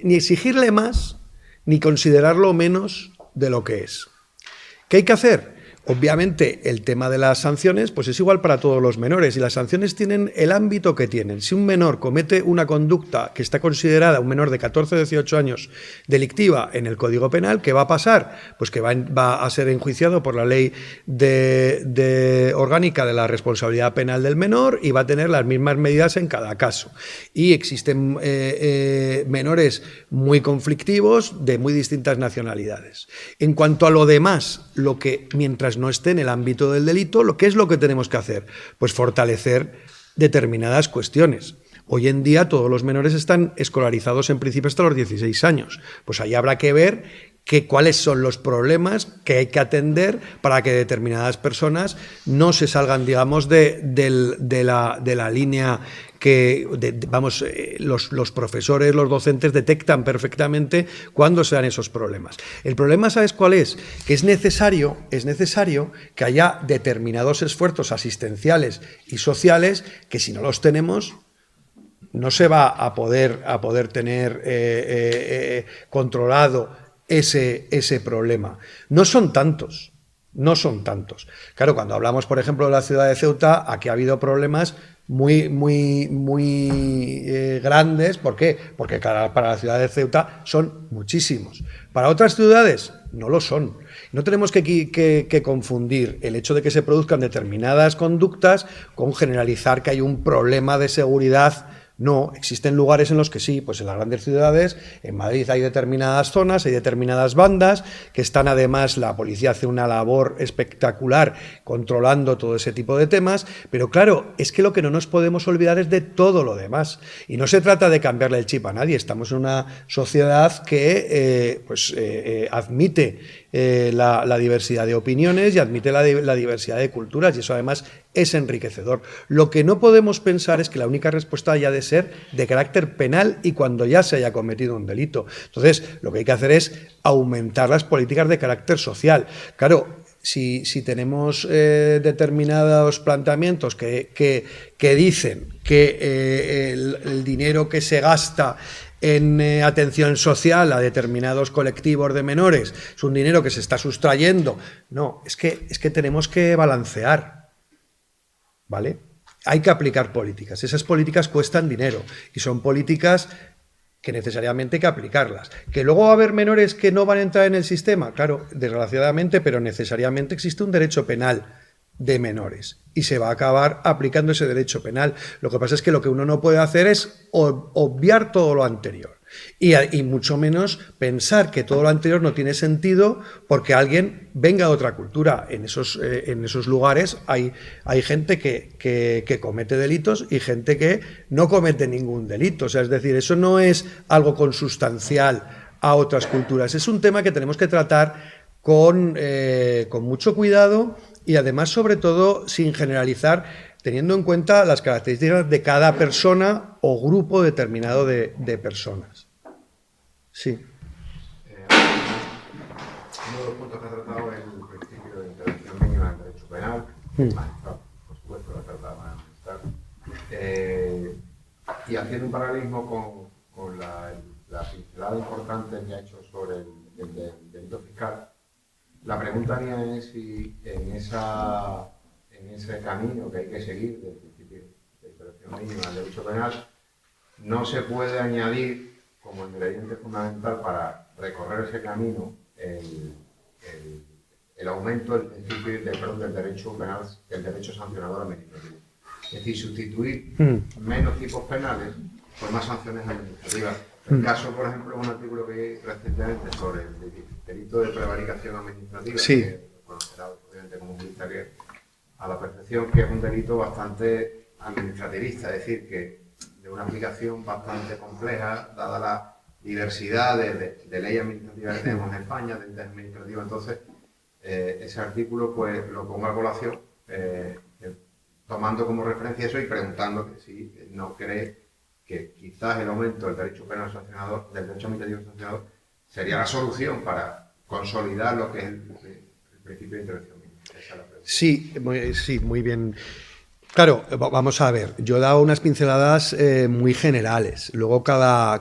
S2: exigirle más, ni considerarlo menos de lo que es. ¿Qué hay que hacer? Obviamente el tema de las sanciones pues es igual para todos los menores y las sanciones tienen el ámbito que tienen. Si un menor comete una conducta que está considerada, un menor de 14 o 18 años, delictiva en el Código Penal, ¿qué va a pasar? Pues que va a ser enjuiciado por la ley orgánica de la responsabilidad penal del menor y va a tener las mismas medidas en cada caso. Y existen menores muy conflictivos de muy distintas nacionalidades. En cuanto a lo demás, lo que mientras no esté en el ámbito del delito, ¿qué es lo que tenemos que hacer? Pues fortalecer determinadas cuestiones. Hoy en día todos los menores están escolarizados en principio hasta los 16 años. Pues ahí habrá que ver cuáles son los problemas que hay que atender para que determinadas personas no se salgan, digamos, de la línea que, los profesores, los docentes detectan perfectamente cuándo se dan esos problemas. El problema, ¿sabes cuál es? Que es necesario que haya determinados esfuerzos asistenciales y sociales que si no los tenemos no se va a poder tener controlado ese problema. No son tantos. Claro, cuando hablamos, por ejemplo, de la ciudad de Ceuta, aquí ha habido problemas muy grandes. ¿Por qué? Porque para la ciudad de Ceuta son muchísimos. Para otras ciudades no lo son. No tenemos que confundir el hecho de que se produzcan determinadas conductas con generalizar que hay un problema de seguridad. No, existen lugares en los que sí, pues en las grandes ciudades, en Madrid hay determinadas zonas, hay determinadas bandas que están, además, la policía hace una labor espectacular controlando todo ese tipo de temas, pero claro, es que lo que no nos podemos olvidar es de todo lo demás. Y no se trata de cambiarle el chip a nadie, estamos en una sociedad que admite la diversidad de opiniones y admite la diversidad de culturas, y eso además es enriquecedor. Lo que no podemos pensar es que la única respuesta haya de ser de carácter penal y cuando ya se haya cometido un delito. Entonces, lo que hay que hacer es aumentar las políticas de carácter social. Claro, si tenemos determinados planteamientos que dicen que el dinero que se gasta en atención social a determinados colectivos de menores es un dinero que se está sustrayendo. No, es que tenemos que balancear, ¿vale? Hay que aplicar políticas. Esas políticas cuestan dinero y son políticas que necesariamente hay que aplicarlas. ¿Que luego va a haber menores que no van a entrar en el sistema? Claro, desgraciadamente, pero necesariamente existe un derecho penal de menores y se va a acabar aplicando ese derecho penal. Lo que pasa es que lo que uno no puede hacer es obviar todo lo anterior y mucho menos pensar que todo lo anterior no tiene sentido porque alguien venga de otra cultura. En esos lugares hay gente que comete delitos y gente que no comete ningún delito. O sea, es decir, eso no es algo consustancial a otras culturas. Es un tema que tenemos que tratar con mucho cuidado y además, sobre todo, sin generalizar, teniendo en cuenta las características de cada persona o grupo determinado de personas. Sí.
S5: Uno de los puntos que ha tratado es el principio de intervención mínima en derecho penal, por supuesto, lo ha tratado y haciendo un paralelismo con la pincelada importante que ha hecho sobre el delito fiscal. La pregunta mía es si en ese camino que hay que seguir del principio de intervención mínima del derecho penal no se puede añadir como ingrediente fundamental para recorrer ese camino el aumento del principio del derecho penal, del derecho sancionador administrativo. Es decir, sustituir menos tipos penales por más sanciones administrativas. El caso, por ejemplo, es un artículo que hay recientemente sobre el delito de prevaricación administrativa,
S2: sí,
S5: que conocerá obviamente como jurista que a la perfección, que es un delito bastante administrativista, es decir, que una aplicación bastante compleja, dada la diversidad de leyes administrativas que tenemos en España, de entes administrativos. Entonces, ese artículo pues lo pongo a colación, tomando como referencia eso y preguntando que si no cree que quizás el aumento del derecho penal sancionador, del derecho administrativo sancionador, sería la solución para consolidar lo que es el principio de intervención. Esa es la pregunta.
S2: Sí, muy bien. Claro, vamos a ver, yo he dado unas pinceladas muy generales, luego cada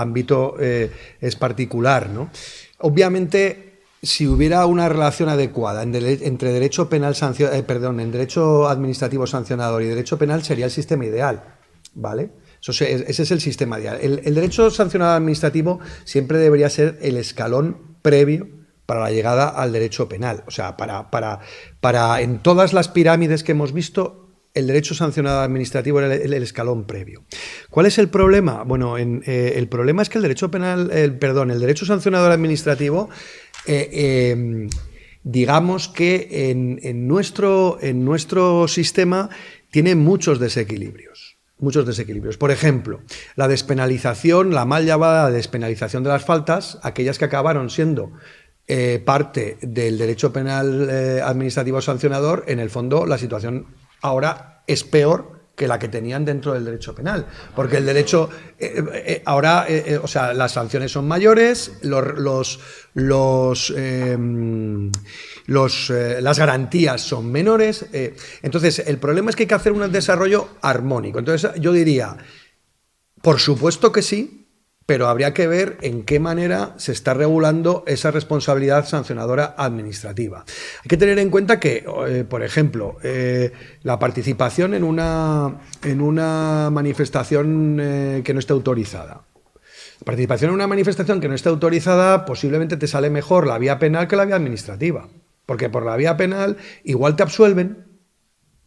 S2: ámbito es particular, ¿no? Obviamente, si hubiera una relación adecuada entre derecho penal en derecho administrativo sancionador y derecho penal, sería el sistema ideal, ¿vale? Ese es el sistema ideal. El derecho sancionador administrativo siempre debería ser el escalón previo para la llegada al derecho penal. O sea, para en todas las pirámides que hemos visto, el derecho sancionado administrativo era el escalón previo. ¿Cuál es el problema? Bueno, el problema es que el derecho sancionador administrativo, digamos que en nuestro sistema tiene muchos desequilibrios. Por ejemplo, la despenalización, la mal llamada despenalización de las faltas, aquellas que acabaron siendo parte del derecho penal administrativo sancionador, en el fondo la situación ahora es peor que la que tenían dentro del derecho penal, porque el derecho ahora, o sea, las sanciones son mayores, las garantías son menores, entonces el problema es que hay que hacer un desarrollo armónico. Entonces yo diría, por supuesto que sí, pero habría que ver en qué manera se está regulando esa responsabilidad sancionadora administrativa. Hay que tener en cuenta que, por ejemplo, la participación en una manifestación que no esté autorizada. La participación en una manifestación que no esté autorizada posiblemente te sale mejor la vía penal que la vía administrativa, porque por la vía penal igual te absuelven,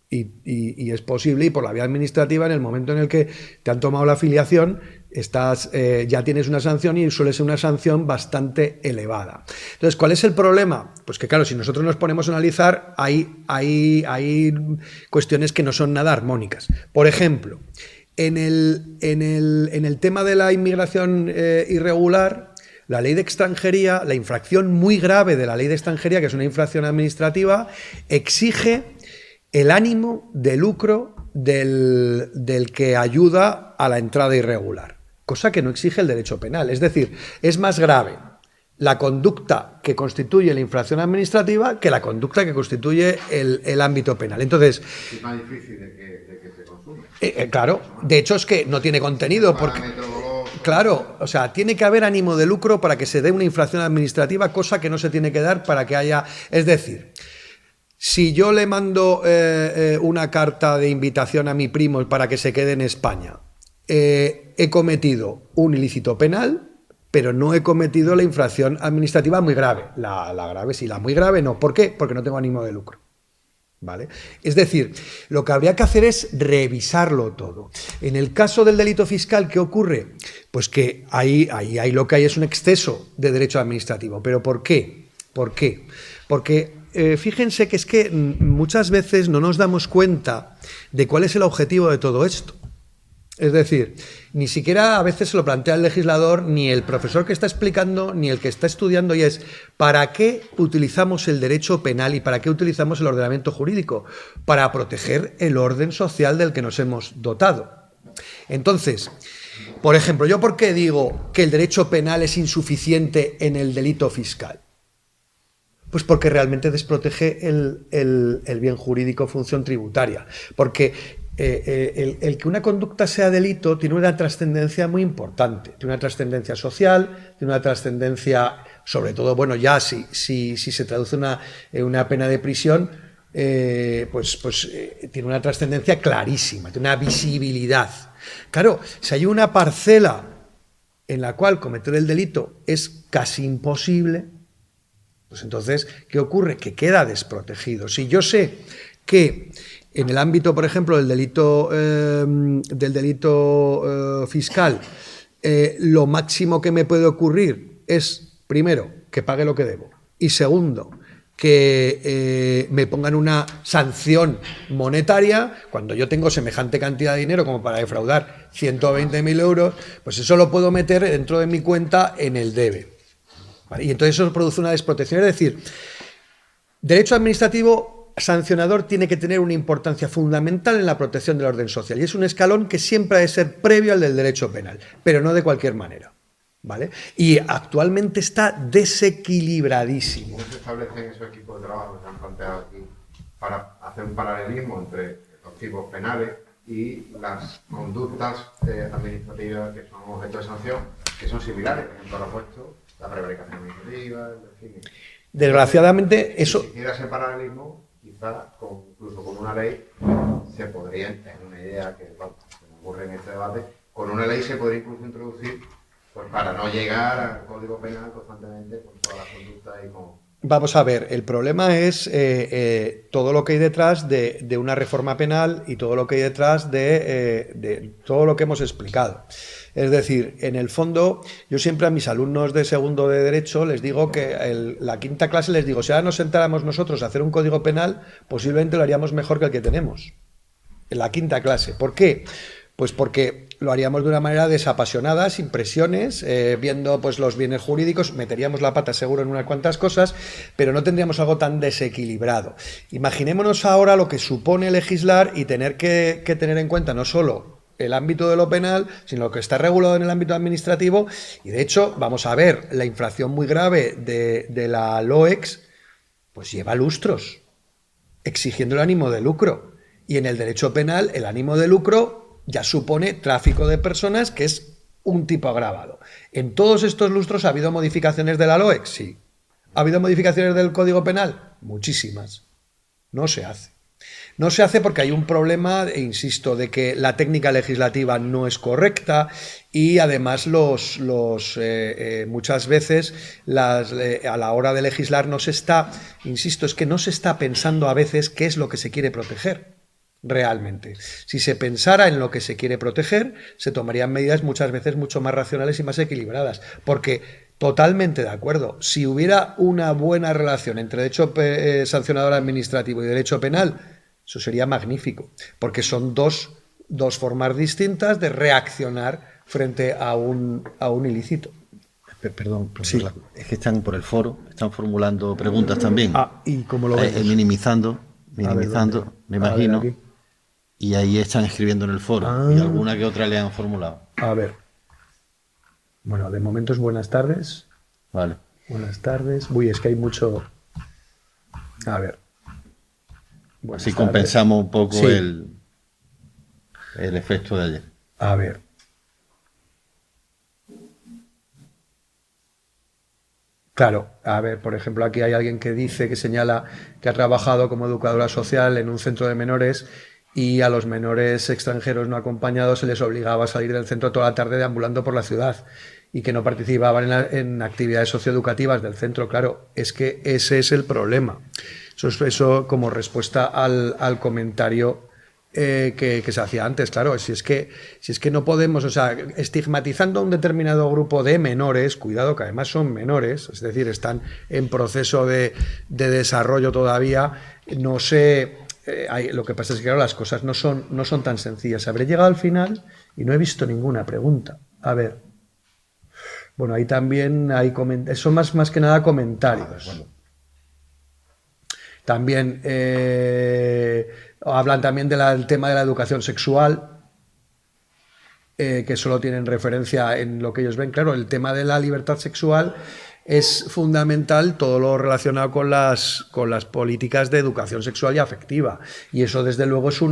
S2: y es posible, y por la vía administrativa, en el momento en el que te han tomado la afiliación, ya tienes una sanción y suele ser una sanción bastante elevada. Entonces, ¿cuál es el problema? Pues que claro, si nosotros nos ponemos a analizar, hay cuestiones que no son nada armónicas. Por ejemplo, en el tema de la inmigración irregular, la ley de extranjería, la infracción muy grave de la ley de extranjería, que es una infracción administrativa, exige el ánimo de lucro del que ayuda a la entrada irregular, cosa que no exige el derecho penal. Es decir, es más grave la conducta que constituye la infracción administrativa que la conducta que constituye el ámbito penal. Entonces,
S5: es más difícil de que se consuma.
S2: Claro, de hecho es que no tiene contenido, porque claro, o sea, tiene que haber ánimo de lucro para que se dé una infracción administrativa, cosa que no se tiene que dar para que haya, es decir, si yo le mando una carta de invitación a mi primo para que se quede en España, he cometido un ilícito penal, pero no he cometido la infracción administrativa muy grave. La grave sí, la muy grave no. ¿Por qué? Porque no tengo ánimo de lucro. ¿Vale? Es decir, lo que habría que hacer es revisarlo todo. En el caso del delito fiscal, ¿qué ocurre? Pues que ahí lo que hay es un exceso de derecho administrativo. ¿Pero por qué? ¿Por qué? Porque fíjense que es que muchas veces no nos damos cuenta de cuál es el objetivo de todo esto. Es decir, ni siquiera a veces se lo plantea el legislador, ni el profesor que está explicando, ni el que está estudiando, y es ¿para qué utilizamos el derecho penal y para qué utilizamos el ordenamiento jurídico? Para proteger el orden social del que nos hemos dotado. Entonces, por ejemplo, ¿yo por qué digo que el derecho penal es insuficiente en el delito fiscal? Pues porque realmente desprotege el bien jurídico función tributaria. Porque el que una conducta sea delito tiene una trascendencia muy importante. Tiene una trascendencia social, tiene una trascendencia, sobre todo, bueno, ya si se traduce una pena de prisión, tiene una trascendencia clarísima, tiene una visibilidad. Claro, si hay una parcela en la cual cometer el delito es casi imposible, pues entonces, ¿qué ocurre? Que queda desprotegido. Si yo sé que en el ámbito, por ejemplo, del delito fiscal, lo máximo que me puede ocurrir es, primero, que pague lo que debo, y segundo, que me pongan una sanción monetaria cuando yo tengo semejante cantidad de dinero como para defraudar 120.000 euros, pues eso lo puedo meter dentro de mi cuenta en el debe. ¿Vale? Y entonces eso produce una desprotección. Es decir, derecho administrativo sancionador tiene que tener una importancia fundamental en la protección del orden social y es un escalón que siempre ha de ser previo al del derecho penal, pero no de cualquier manera. ¿Vale? Y actualmente está desequilibradísimo.
S5: ¿Cómo se establecen esos equipos de trabajo que se han planteado aquí para hacer un paralelismo entre los tipos penales y las conductas administrativas que son objeto de sanción, que son similares? Por ejemplo, ahora puesto la prevaricación administrativa, en fin.
S2: Desgraciadamente, eso...
S5: Si hiciera ese paralelismo, quizás incluso con una ley se podría, es una idea que bueno, se me ocurre en este debate, con una ley se podría incluso introducir, pues para no llegar al Código Penal constantemente con todas las conductas y con...
S2: Vamos a ver, el problema es todo lo que hay detrás de una reforma penal y todo lo que hay detrás de todo lo que hemos explicado. Es decir, en el fondo, yo siempre a mis alumnos de segundo de Derecho les digo que la quinta clase les digo, si ahora nos sentáramos nosotros a hacer un código penal, posiblemente lo haríamos mejor que el que tenemos. En la quinta clase. ¿Por qué? Pues porque lo haríamos de una manera desapasionada, sin presiones, viendo pues los bienes jurídicos, meteríamos la pata seguro en unas cuantas cosas, pero no tendríamos algo tan desequilibrado. Imaginémonos ahora lo que supone legislar y tener que tener en cuenta no solo el ámbito de lo penal, sino lo que está regulado en el ámbito administrativo. Y de hecho, vamos a ver, la infracción muy grave de la LOEX, pues lleva lustros, exigiendo el ánimo de lucro. Y en el derecho penal, el ánimo de lucro ya supone tráfico de personas, que es un tipo agravado. ¿En todos estos lustros ha habido modificaciones de la LOEX? Sí. ¿Ha habido modificaciones del Código Penal? Muchísimas. No se hace. No se hace porque hay un problema, insisto, de que la técnica legislativa no es correcta y además muchas veces a la hora de legislar no se está, insisto, es que no se está pensando a veces qué es lo que se quiere proteger. Realmente. Si se pensara en lo que se quiere proteger, se tomarían medidas muchas veces mucho más racionales y más equilibradas. Porque, totalmente de acuerdo, si hubiera una buena relación entre derecho sancionador administrativo y derecho penal, eso sería magnífico. Porque son dos formas distintas de reaccionar frente a un ilícito.
S1: Perdón,
S2: Sí.
S1: Es que están por el foro, están formulando preguntas también.
S2: ¿Y cómo lo vemos?
S1: Minimizando,
S2: A ver,
S1: me imagino.
S2: A ver, aquí.
S1: Y ahí están escribiendo en el foro. Y alguna que otra le han formulado.
S2: A ver. Bueno, de momento es buenas tardes.
S1: Vale.
S2: Buenas tardes. Uy, es que hay mucho... A ver. Buenas
S1: Así
S2: tardes.
S1: compensamos un poco
S2: Sí.
S1: el efecto de ayer.
S2: A ver. Claro, a ver, por ejemplo, aquí hay alguien que dice, que señala que ha trabajado como educadora social en un centro de menores y a los menores extranjeros no acompañados se les obligaba a salir del centro toda la tarde deambulando por la ciudad y que no participaban en actividades socioeducativas del centro. Claro, es que ese es el problema. Eso como respuesta al comentario que se hacía antes. Claro, si es que no podemos, o sea, estigmatizando a un determinado grupo de menores, cuidado que además son menores, es decir, están en proceso de desarrollo todavía, no sé, lo que pasa es que claro, las cosas no son tan sencillas. Habré llegado al final y no he visto ninguna pregunta. A ver. Bueno, ahí también hay comentarios, son más que nada comentarios. También hablan también del tema de la educación sexual, que solo tienen referencia en lo que ellos ven. Claro, el tema de la libertad sexual es fundamental, todo lo relacionado con las políticas de educación sexual y afectiva. Y eso, desde luego, es un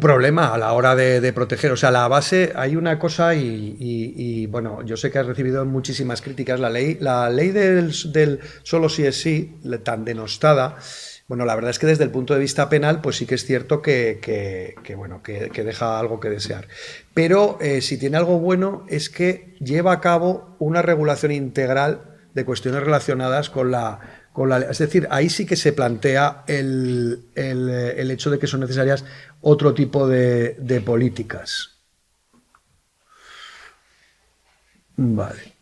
S2: problema a la hora de proteger. O sea, la base, hay una cosa y bueno, yo sé que has recibido muchísimas críticas. La ley del solo sí es sí, tan denostada. Bueno, la verdad es que desde el punto de vista penal, pues sí que es cierto que deja algo que desear. Pero si tiene algo bueno es que lleva a cabo una regulación integral de cuestiones relacionadas con la... Es decir, ahí sí que se plantea el hecho de que son necesarias otro tipo de políticas. Vale.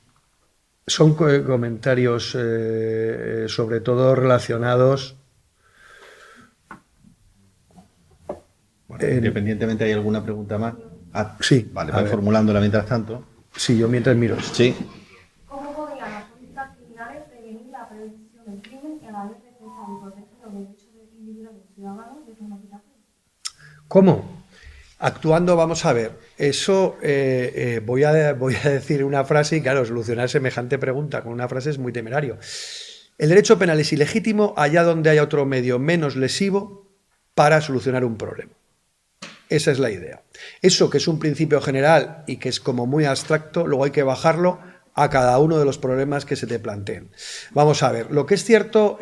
S2: Son comentarios sobre todo relacionados...
S1: Bueno, independientemente, ¿hay alguna pregunta más?
S2: Sí.
S1: Vale, voy formulándola mientras tanto.
S2: Sí, yo mientras miro esto.
S1: Sí.
S6: ¿Cómo podrían las políticas criminales prevenir la prevención del crimen y a la vez defensar y proteger los derechos individuales de los ciudadanos de forma equitativa?
S2: ¿Cómo? Actuando, vamos a ver, eso voy a decir una frase y claro, solucionar semejante pregunta con una frase es muy temerario. El derecho penal es ilegítimo allá donde haya otro medio menos lesivo para solucionar un problema. Esa es la idea. Eso que es un principio general y que es como muy abstracto, luego hay que bajarlo a cada uno de los problemas que se te planteen. Vamos a ver, lo que es cierto,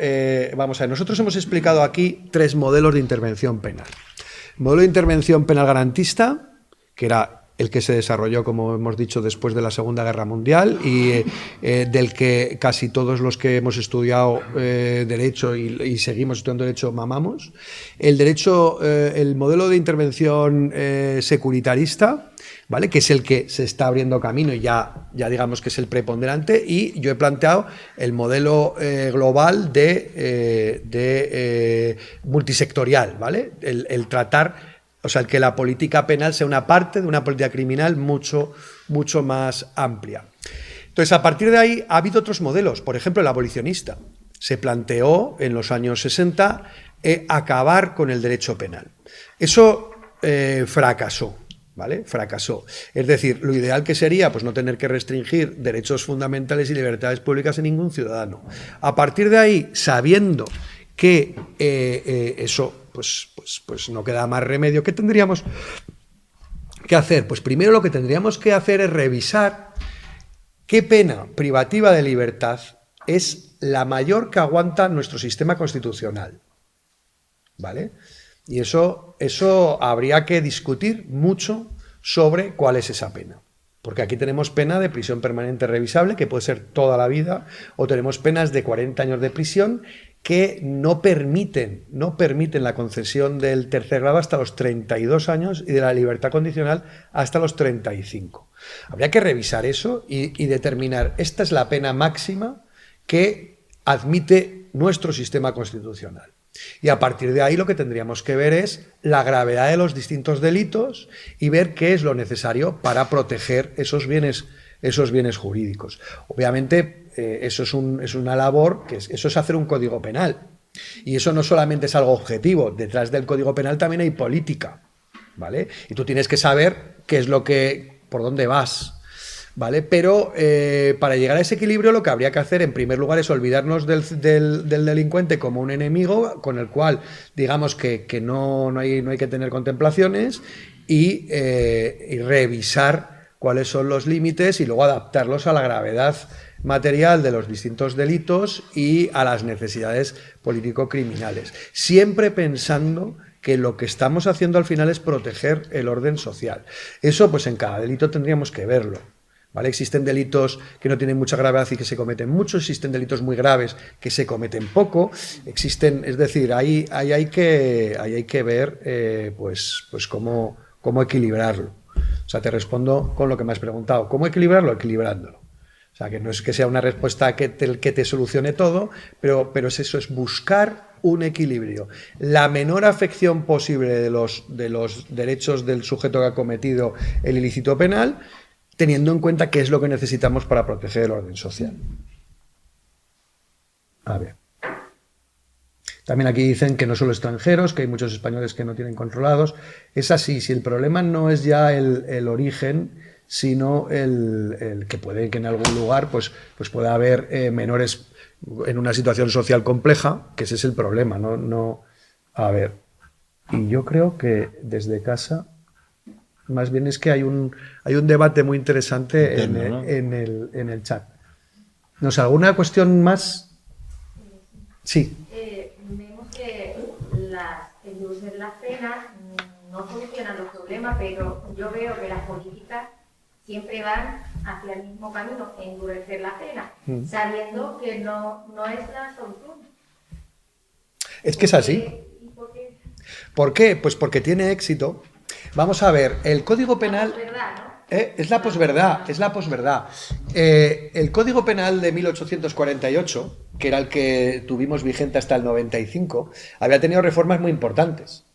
S2: vamos a ver, nosotros hemos explicado aquí 3 modelos de intervención penal. Modelo de intervención penal garantista, que era el que se desarrolló, como hemos dicho, después de la Segunda Guerra Mundial y del que casi todos los que hemos estudiado Derecho y seguimos estudiando Derecho mamamos. El modelo de intervención securitarista, ¿vale? Que es el que se está abriendo camino y ya digamos que es el preponderante, y yo he planteado el modelo global de multisectorial, ¿vale? El tratar... O sea, el que la política penal sea una parte de una política criminal mucho más amplia. Entonces, a partir de ahí ha habido otros modelos. Por ejemplo, el abolicionista. Se planteó en los años 60 acabar con el derecho penal. Eso fracasó, ¿vale? Fracasó. Es decir, lo ideal que sería pues no tener que restringir derechos fundamentales y libertades públicas en ningún ciudadano. A partir de ahí, sabiendo que eso... Pues no queda más remedio. ¿Qué tendríamos que hacer? Pues primero lo que tendríamos que hacer es revisar qué pena privativa de libertad es la mayor que aguanta nuestro sistema constitucional. ¿Vale? Y eso habría que discutir mucho sobre cuál es esa pena. Porque aquí tenemos pena de prisión permanente revisable, que puede ser toda la vida, o tenemos penas de 40 años de prisión que no permiten la concesión del tercer grado hasta los 32 años y de la libertad condicional hasta los 35. Habría que revisar eso y determinar, esta es la pena máxima que admite nuestro sistema constitucional. Y a partir de ahí lo que tendríamos que ver es la gravedad de los distintos delitos y ver qué es lo necesario para proteger esos bienes jurídicos. Obviamente eso es una labor, eso es hacer un código penal. Y eso no solamente es algo objetivo, detrás del código penal también hay política, ¿vale? Y tú tienes que saber por dónde vas, ¿vale? Pero para llegar a ese equilibrio lo que habría que hacer en primer lugar es olvidarnos del delincuente como un enemigo con el cual digamos que no hay que tener contemplaciones y revisar cuáles son los límites y luego adaptarlos a la gravedad material de los distintos delitos y a las necesidades político-criminales. Siempre pensando que lo que estamos haciendo al final es proteger el orden social. Eso pues en cada delito tendríamos que verlo. ¿Vale? Existen delitos que no tienen mucha gravedad y que se cometen mucho, existen delitos muy graves que se cometen poco, es decir, ahí hay que ver pues cómo equilibrarlo. O sea, te respondo con lo que me has preguntado. ¿Cómo equilibrarlo? Equilibrándolo. O sea, que no es que sea una respuesta que te solucione todo, pero eso, es buscar un equilibrio. La menor afección posible de los derechos del sujeto que ha cometido el ilícito penal, teniendo en cuenta qué es lo que necesitamos para proteger el orden social. A ver. También aquí dicen que no solo extranjeros, que hay muchos españoles que no tienen controlados. Es así, si el problema no es ya el origen, sino el que puede que en algún lugar pues pueda haber menores en una situación social compleja, que ese es el problema, no. A ver, y yo creo que desde casa... Más bien es que hay un debate muy interesante interno, en el chat. ¿No sé, alguna cuestión más? Sí.
S6: Vemos que endurecer las penas no solucionan los problemas, pero yo veo que las políticas siempre van hacia el mismo camino, endurecer la pena, sabiendo que no es la solución.
S2: Es que es así.
S6: ¿Y por qué?
S2: ¿Por qué? Pues porque tiene éxito. Vamos a ver, el Código Penal...
S6: Es verdad, ¿no?
S2: Es la posverdad, es la posverdad. El Código Penal de 1848, que era el que tuvimos vigente hasta el 95, había tenido reformas muy importantes.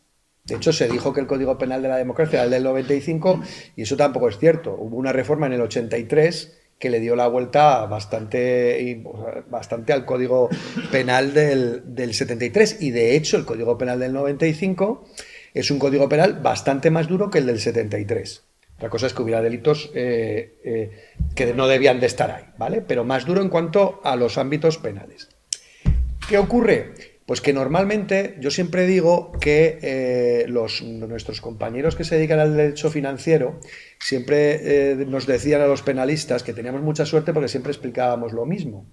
S2: De hecho, se dijo que el Código Penal de la democracia era el del 95, y eso tampoco es cierto. Hubo una reforma en el 83 que le dio la vuelta bastante al Código Penal del 73, y de hecho el Código Penal del 95 es un Código Penal bastante más duro que el del 73. Otra cosa es que hubiera delitos que no debían de estar ahí, ¿vale? Pero más duro en cuanto a los ámbitos penales. ¿Qué ocurre? Pues que normalmente yo siempre digo que nuestros compañeros que se dedican al derecho financiero siempre nos decían a los penalistas que teníamos mucha suerte porque siempre explicábamos lo mismo.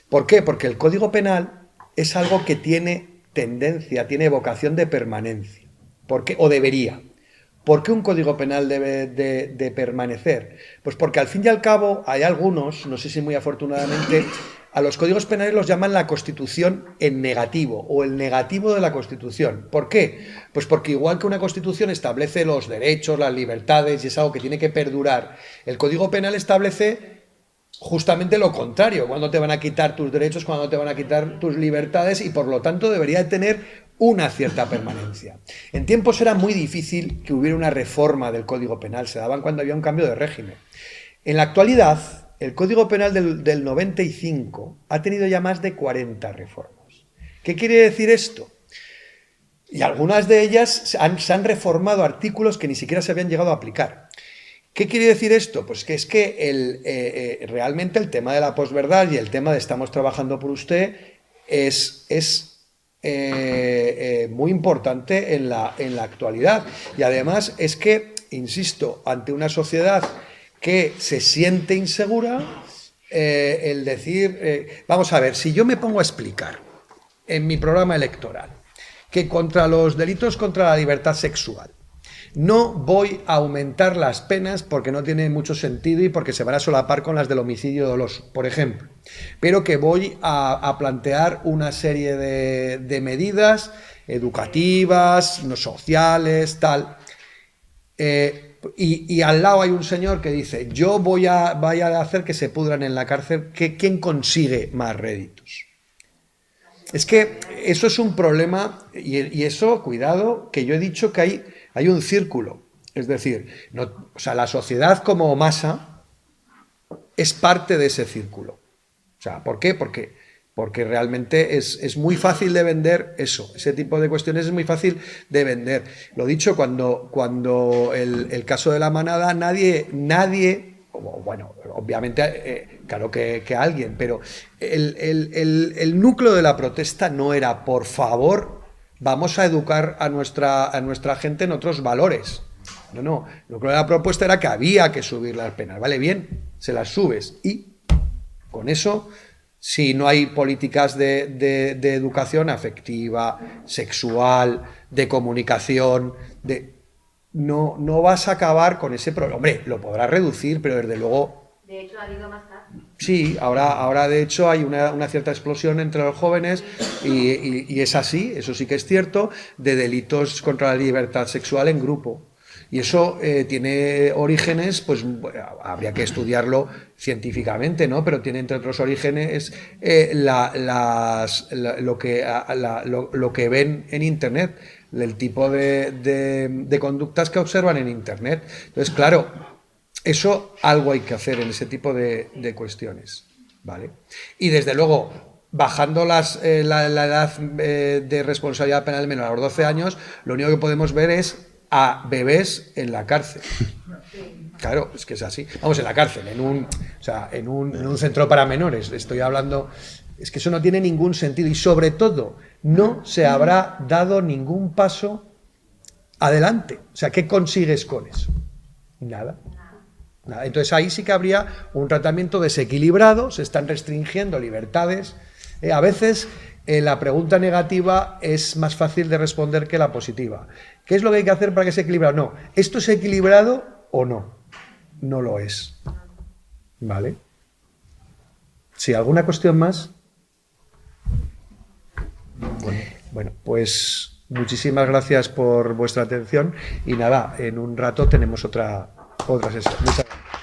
S2: ¿Por qué? Porque el Código Penal es algo que tiene tendencia, tiene vocación de permanencia. ¿Por qué? O debería. ¿Por qué un Código Penal debe de permanecer? Pues porque al fin y al cabo hay algunos, no sé si muy afortunadamente, a los códigos penales los llaman la Constitución en negativo, o el negativo de la Constitución. ¿Por qué? Pues porque igual que una Constitución establece los derechos, las libertades, y es algo que tiene que perdurar, el Código Penal establece justamente lo contrario, cuando te van a quitar tus derechos, cuando te van a quitar tus libertades, y por lo tanto debería tener una cierta permanencia. En tiempos era muy difícil que hubiera una reforma del Código Penal, se daban cuando había un cambio de régimen. En la actualidad, el Código Penal del 95 ha tenido ya más de 40 reformas. ¿Qué quiere decir esto? Y algunas de ellas se han reformado artículos que ni siquiera se habían llegado a aplicar. ¿Qué quiere decir esto? Pues que es que realmente el tema de la posverdad y el tema de estamos trabajando por usted es muy importante en la actualidad. Y además es que, insisto, ante una sociedad que se siente insegura, el decir, vamos a ver, si yo me pongo a explicar en mi programa electoral que contra los delitos contra la libertad sexual no voy a aumentar las penas porque no tiene mucho sentido y porque se van a solapar con las del homicidio doloso, por ejemplo, pero que voy a plantear una serie de medidas educativas, no sociales, tal, y al lado hay un señor que dice, yo voy a hacer que se pudran en la cárcel, ¿quién consigue más réditos? Es que eso es un problema, y eso, cuidado, que yo he dicho que hay un círculo, es decir, o sea, la sociedad como masa es parte de ese círculo. O sea, ¿por qué? Porque realmente es muy fácil de vender eso, ese tipo de cuestiones es muy fácil de vender. Lo dicho, cuando el caso de la manada, nadie, bueno, obviamente, claro que alguien, pero el núcleo de la protesta no era, por favor, vamos a educar a nuestra gente en otros valores. No, lo que la propuesta era que había que subir las penas. Vale, bien, se las subes. Y con eso, si no hay políticas de educación afectiva, sexual, de comunicación, no vas a acabar con ese problema. Hombre, lo podrás reducir, pero desde luego...
S6: De hecho, ha habido más casos.
S2: Sí, ahora de hecho hay una cierta explosión entre los jóvenes y es así, eso sí que es cierto, de delitos contra la libertad sexual en grupo. Y eso tiene orígenes, pues habría que estudiarlo científicamente, ¿no? Pero tiene entre otros orígenes lo que ven en Internet, el tipo de conductas que observan en Internet. Entonces, claro, eso algo hay que hacer en ese tipo de cuestiones, ¿vale? Y desde luego, bajando la edad de responsabilidad penal menor a los 12 años, lo único que podemos ver es a bebés en la cárcel. Claro, es que es así. Vamos, en la cárcel, en un centro para menores. Estoy hablando... Es que eso no tiene ningún sentido y sobre todo no se habrá dado ningún paso adelante. O sea, ¿qué consigues con eso? Nada. Entonces ahí sí que habría un tratamiento desequilibrado, se están restringiendo libertades. A veces la pregunta negativa es más fácil de responder que la positiva. ¿Qué es lo que hay que hacer para que sea equilibrado? No, ¿esto es equilibrado o no? No lo es. ¿Vale? ¿Sí? ¿Alguna cuestión más? Bueno, pues muchísimas gracias por vuestra atención y nada, en un rato tenemos otra otra sesión. Muchas gracias.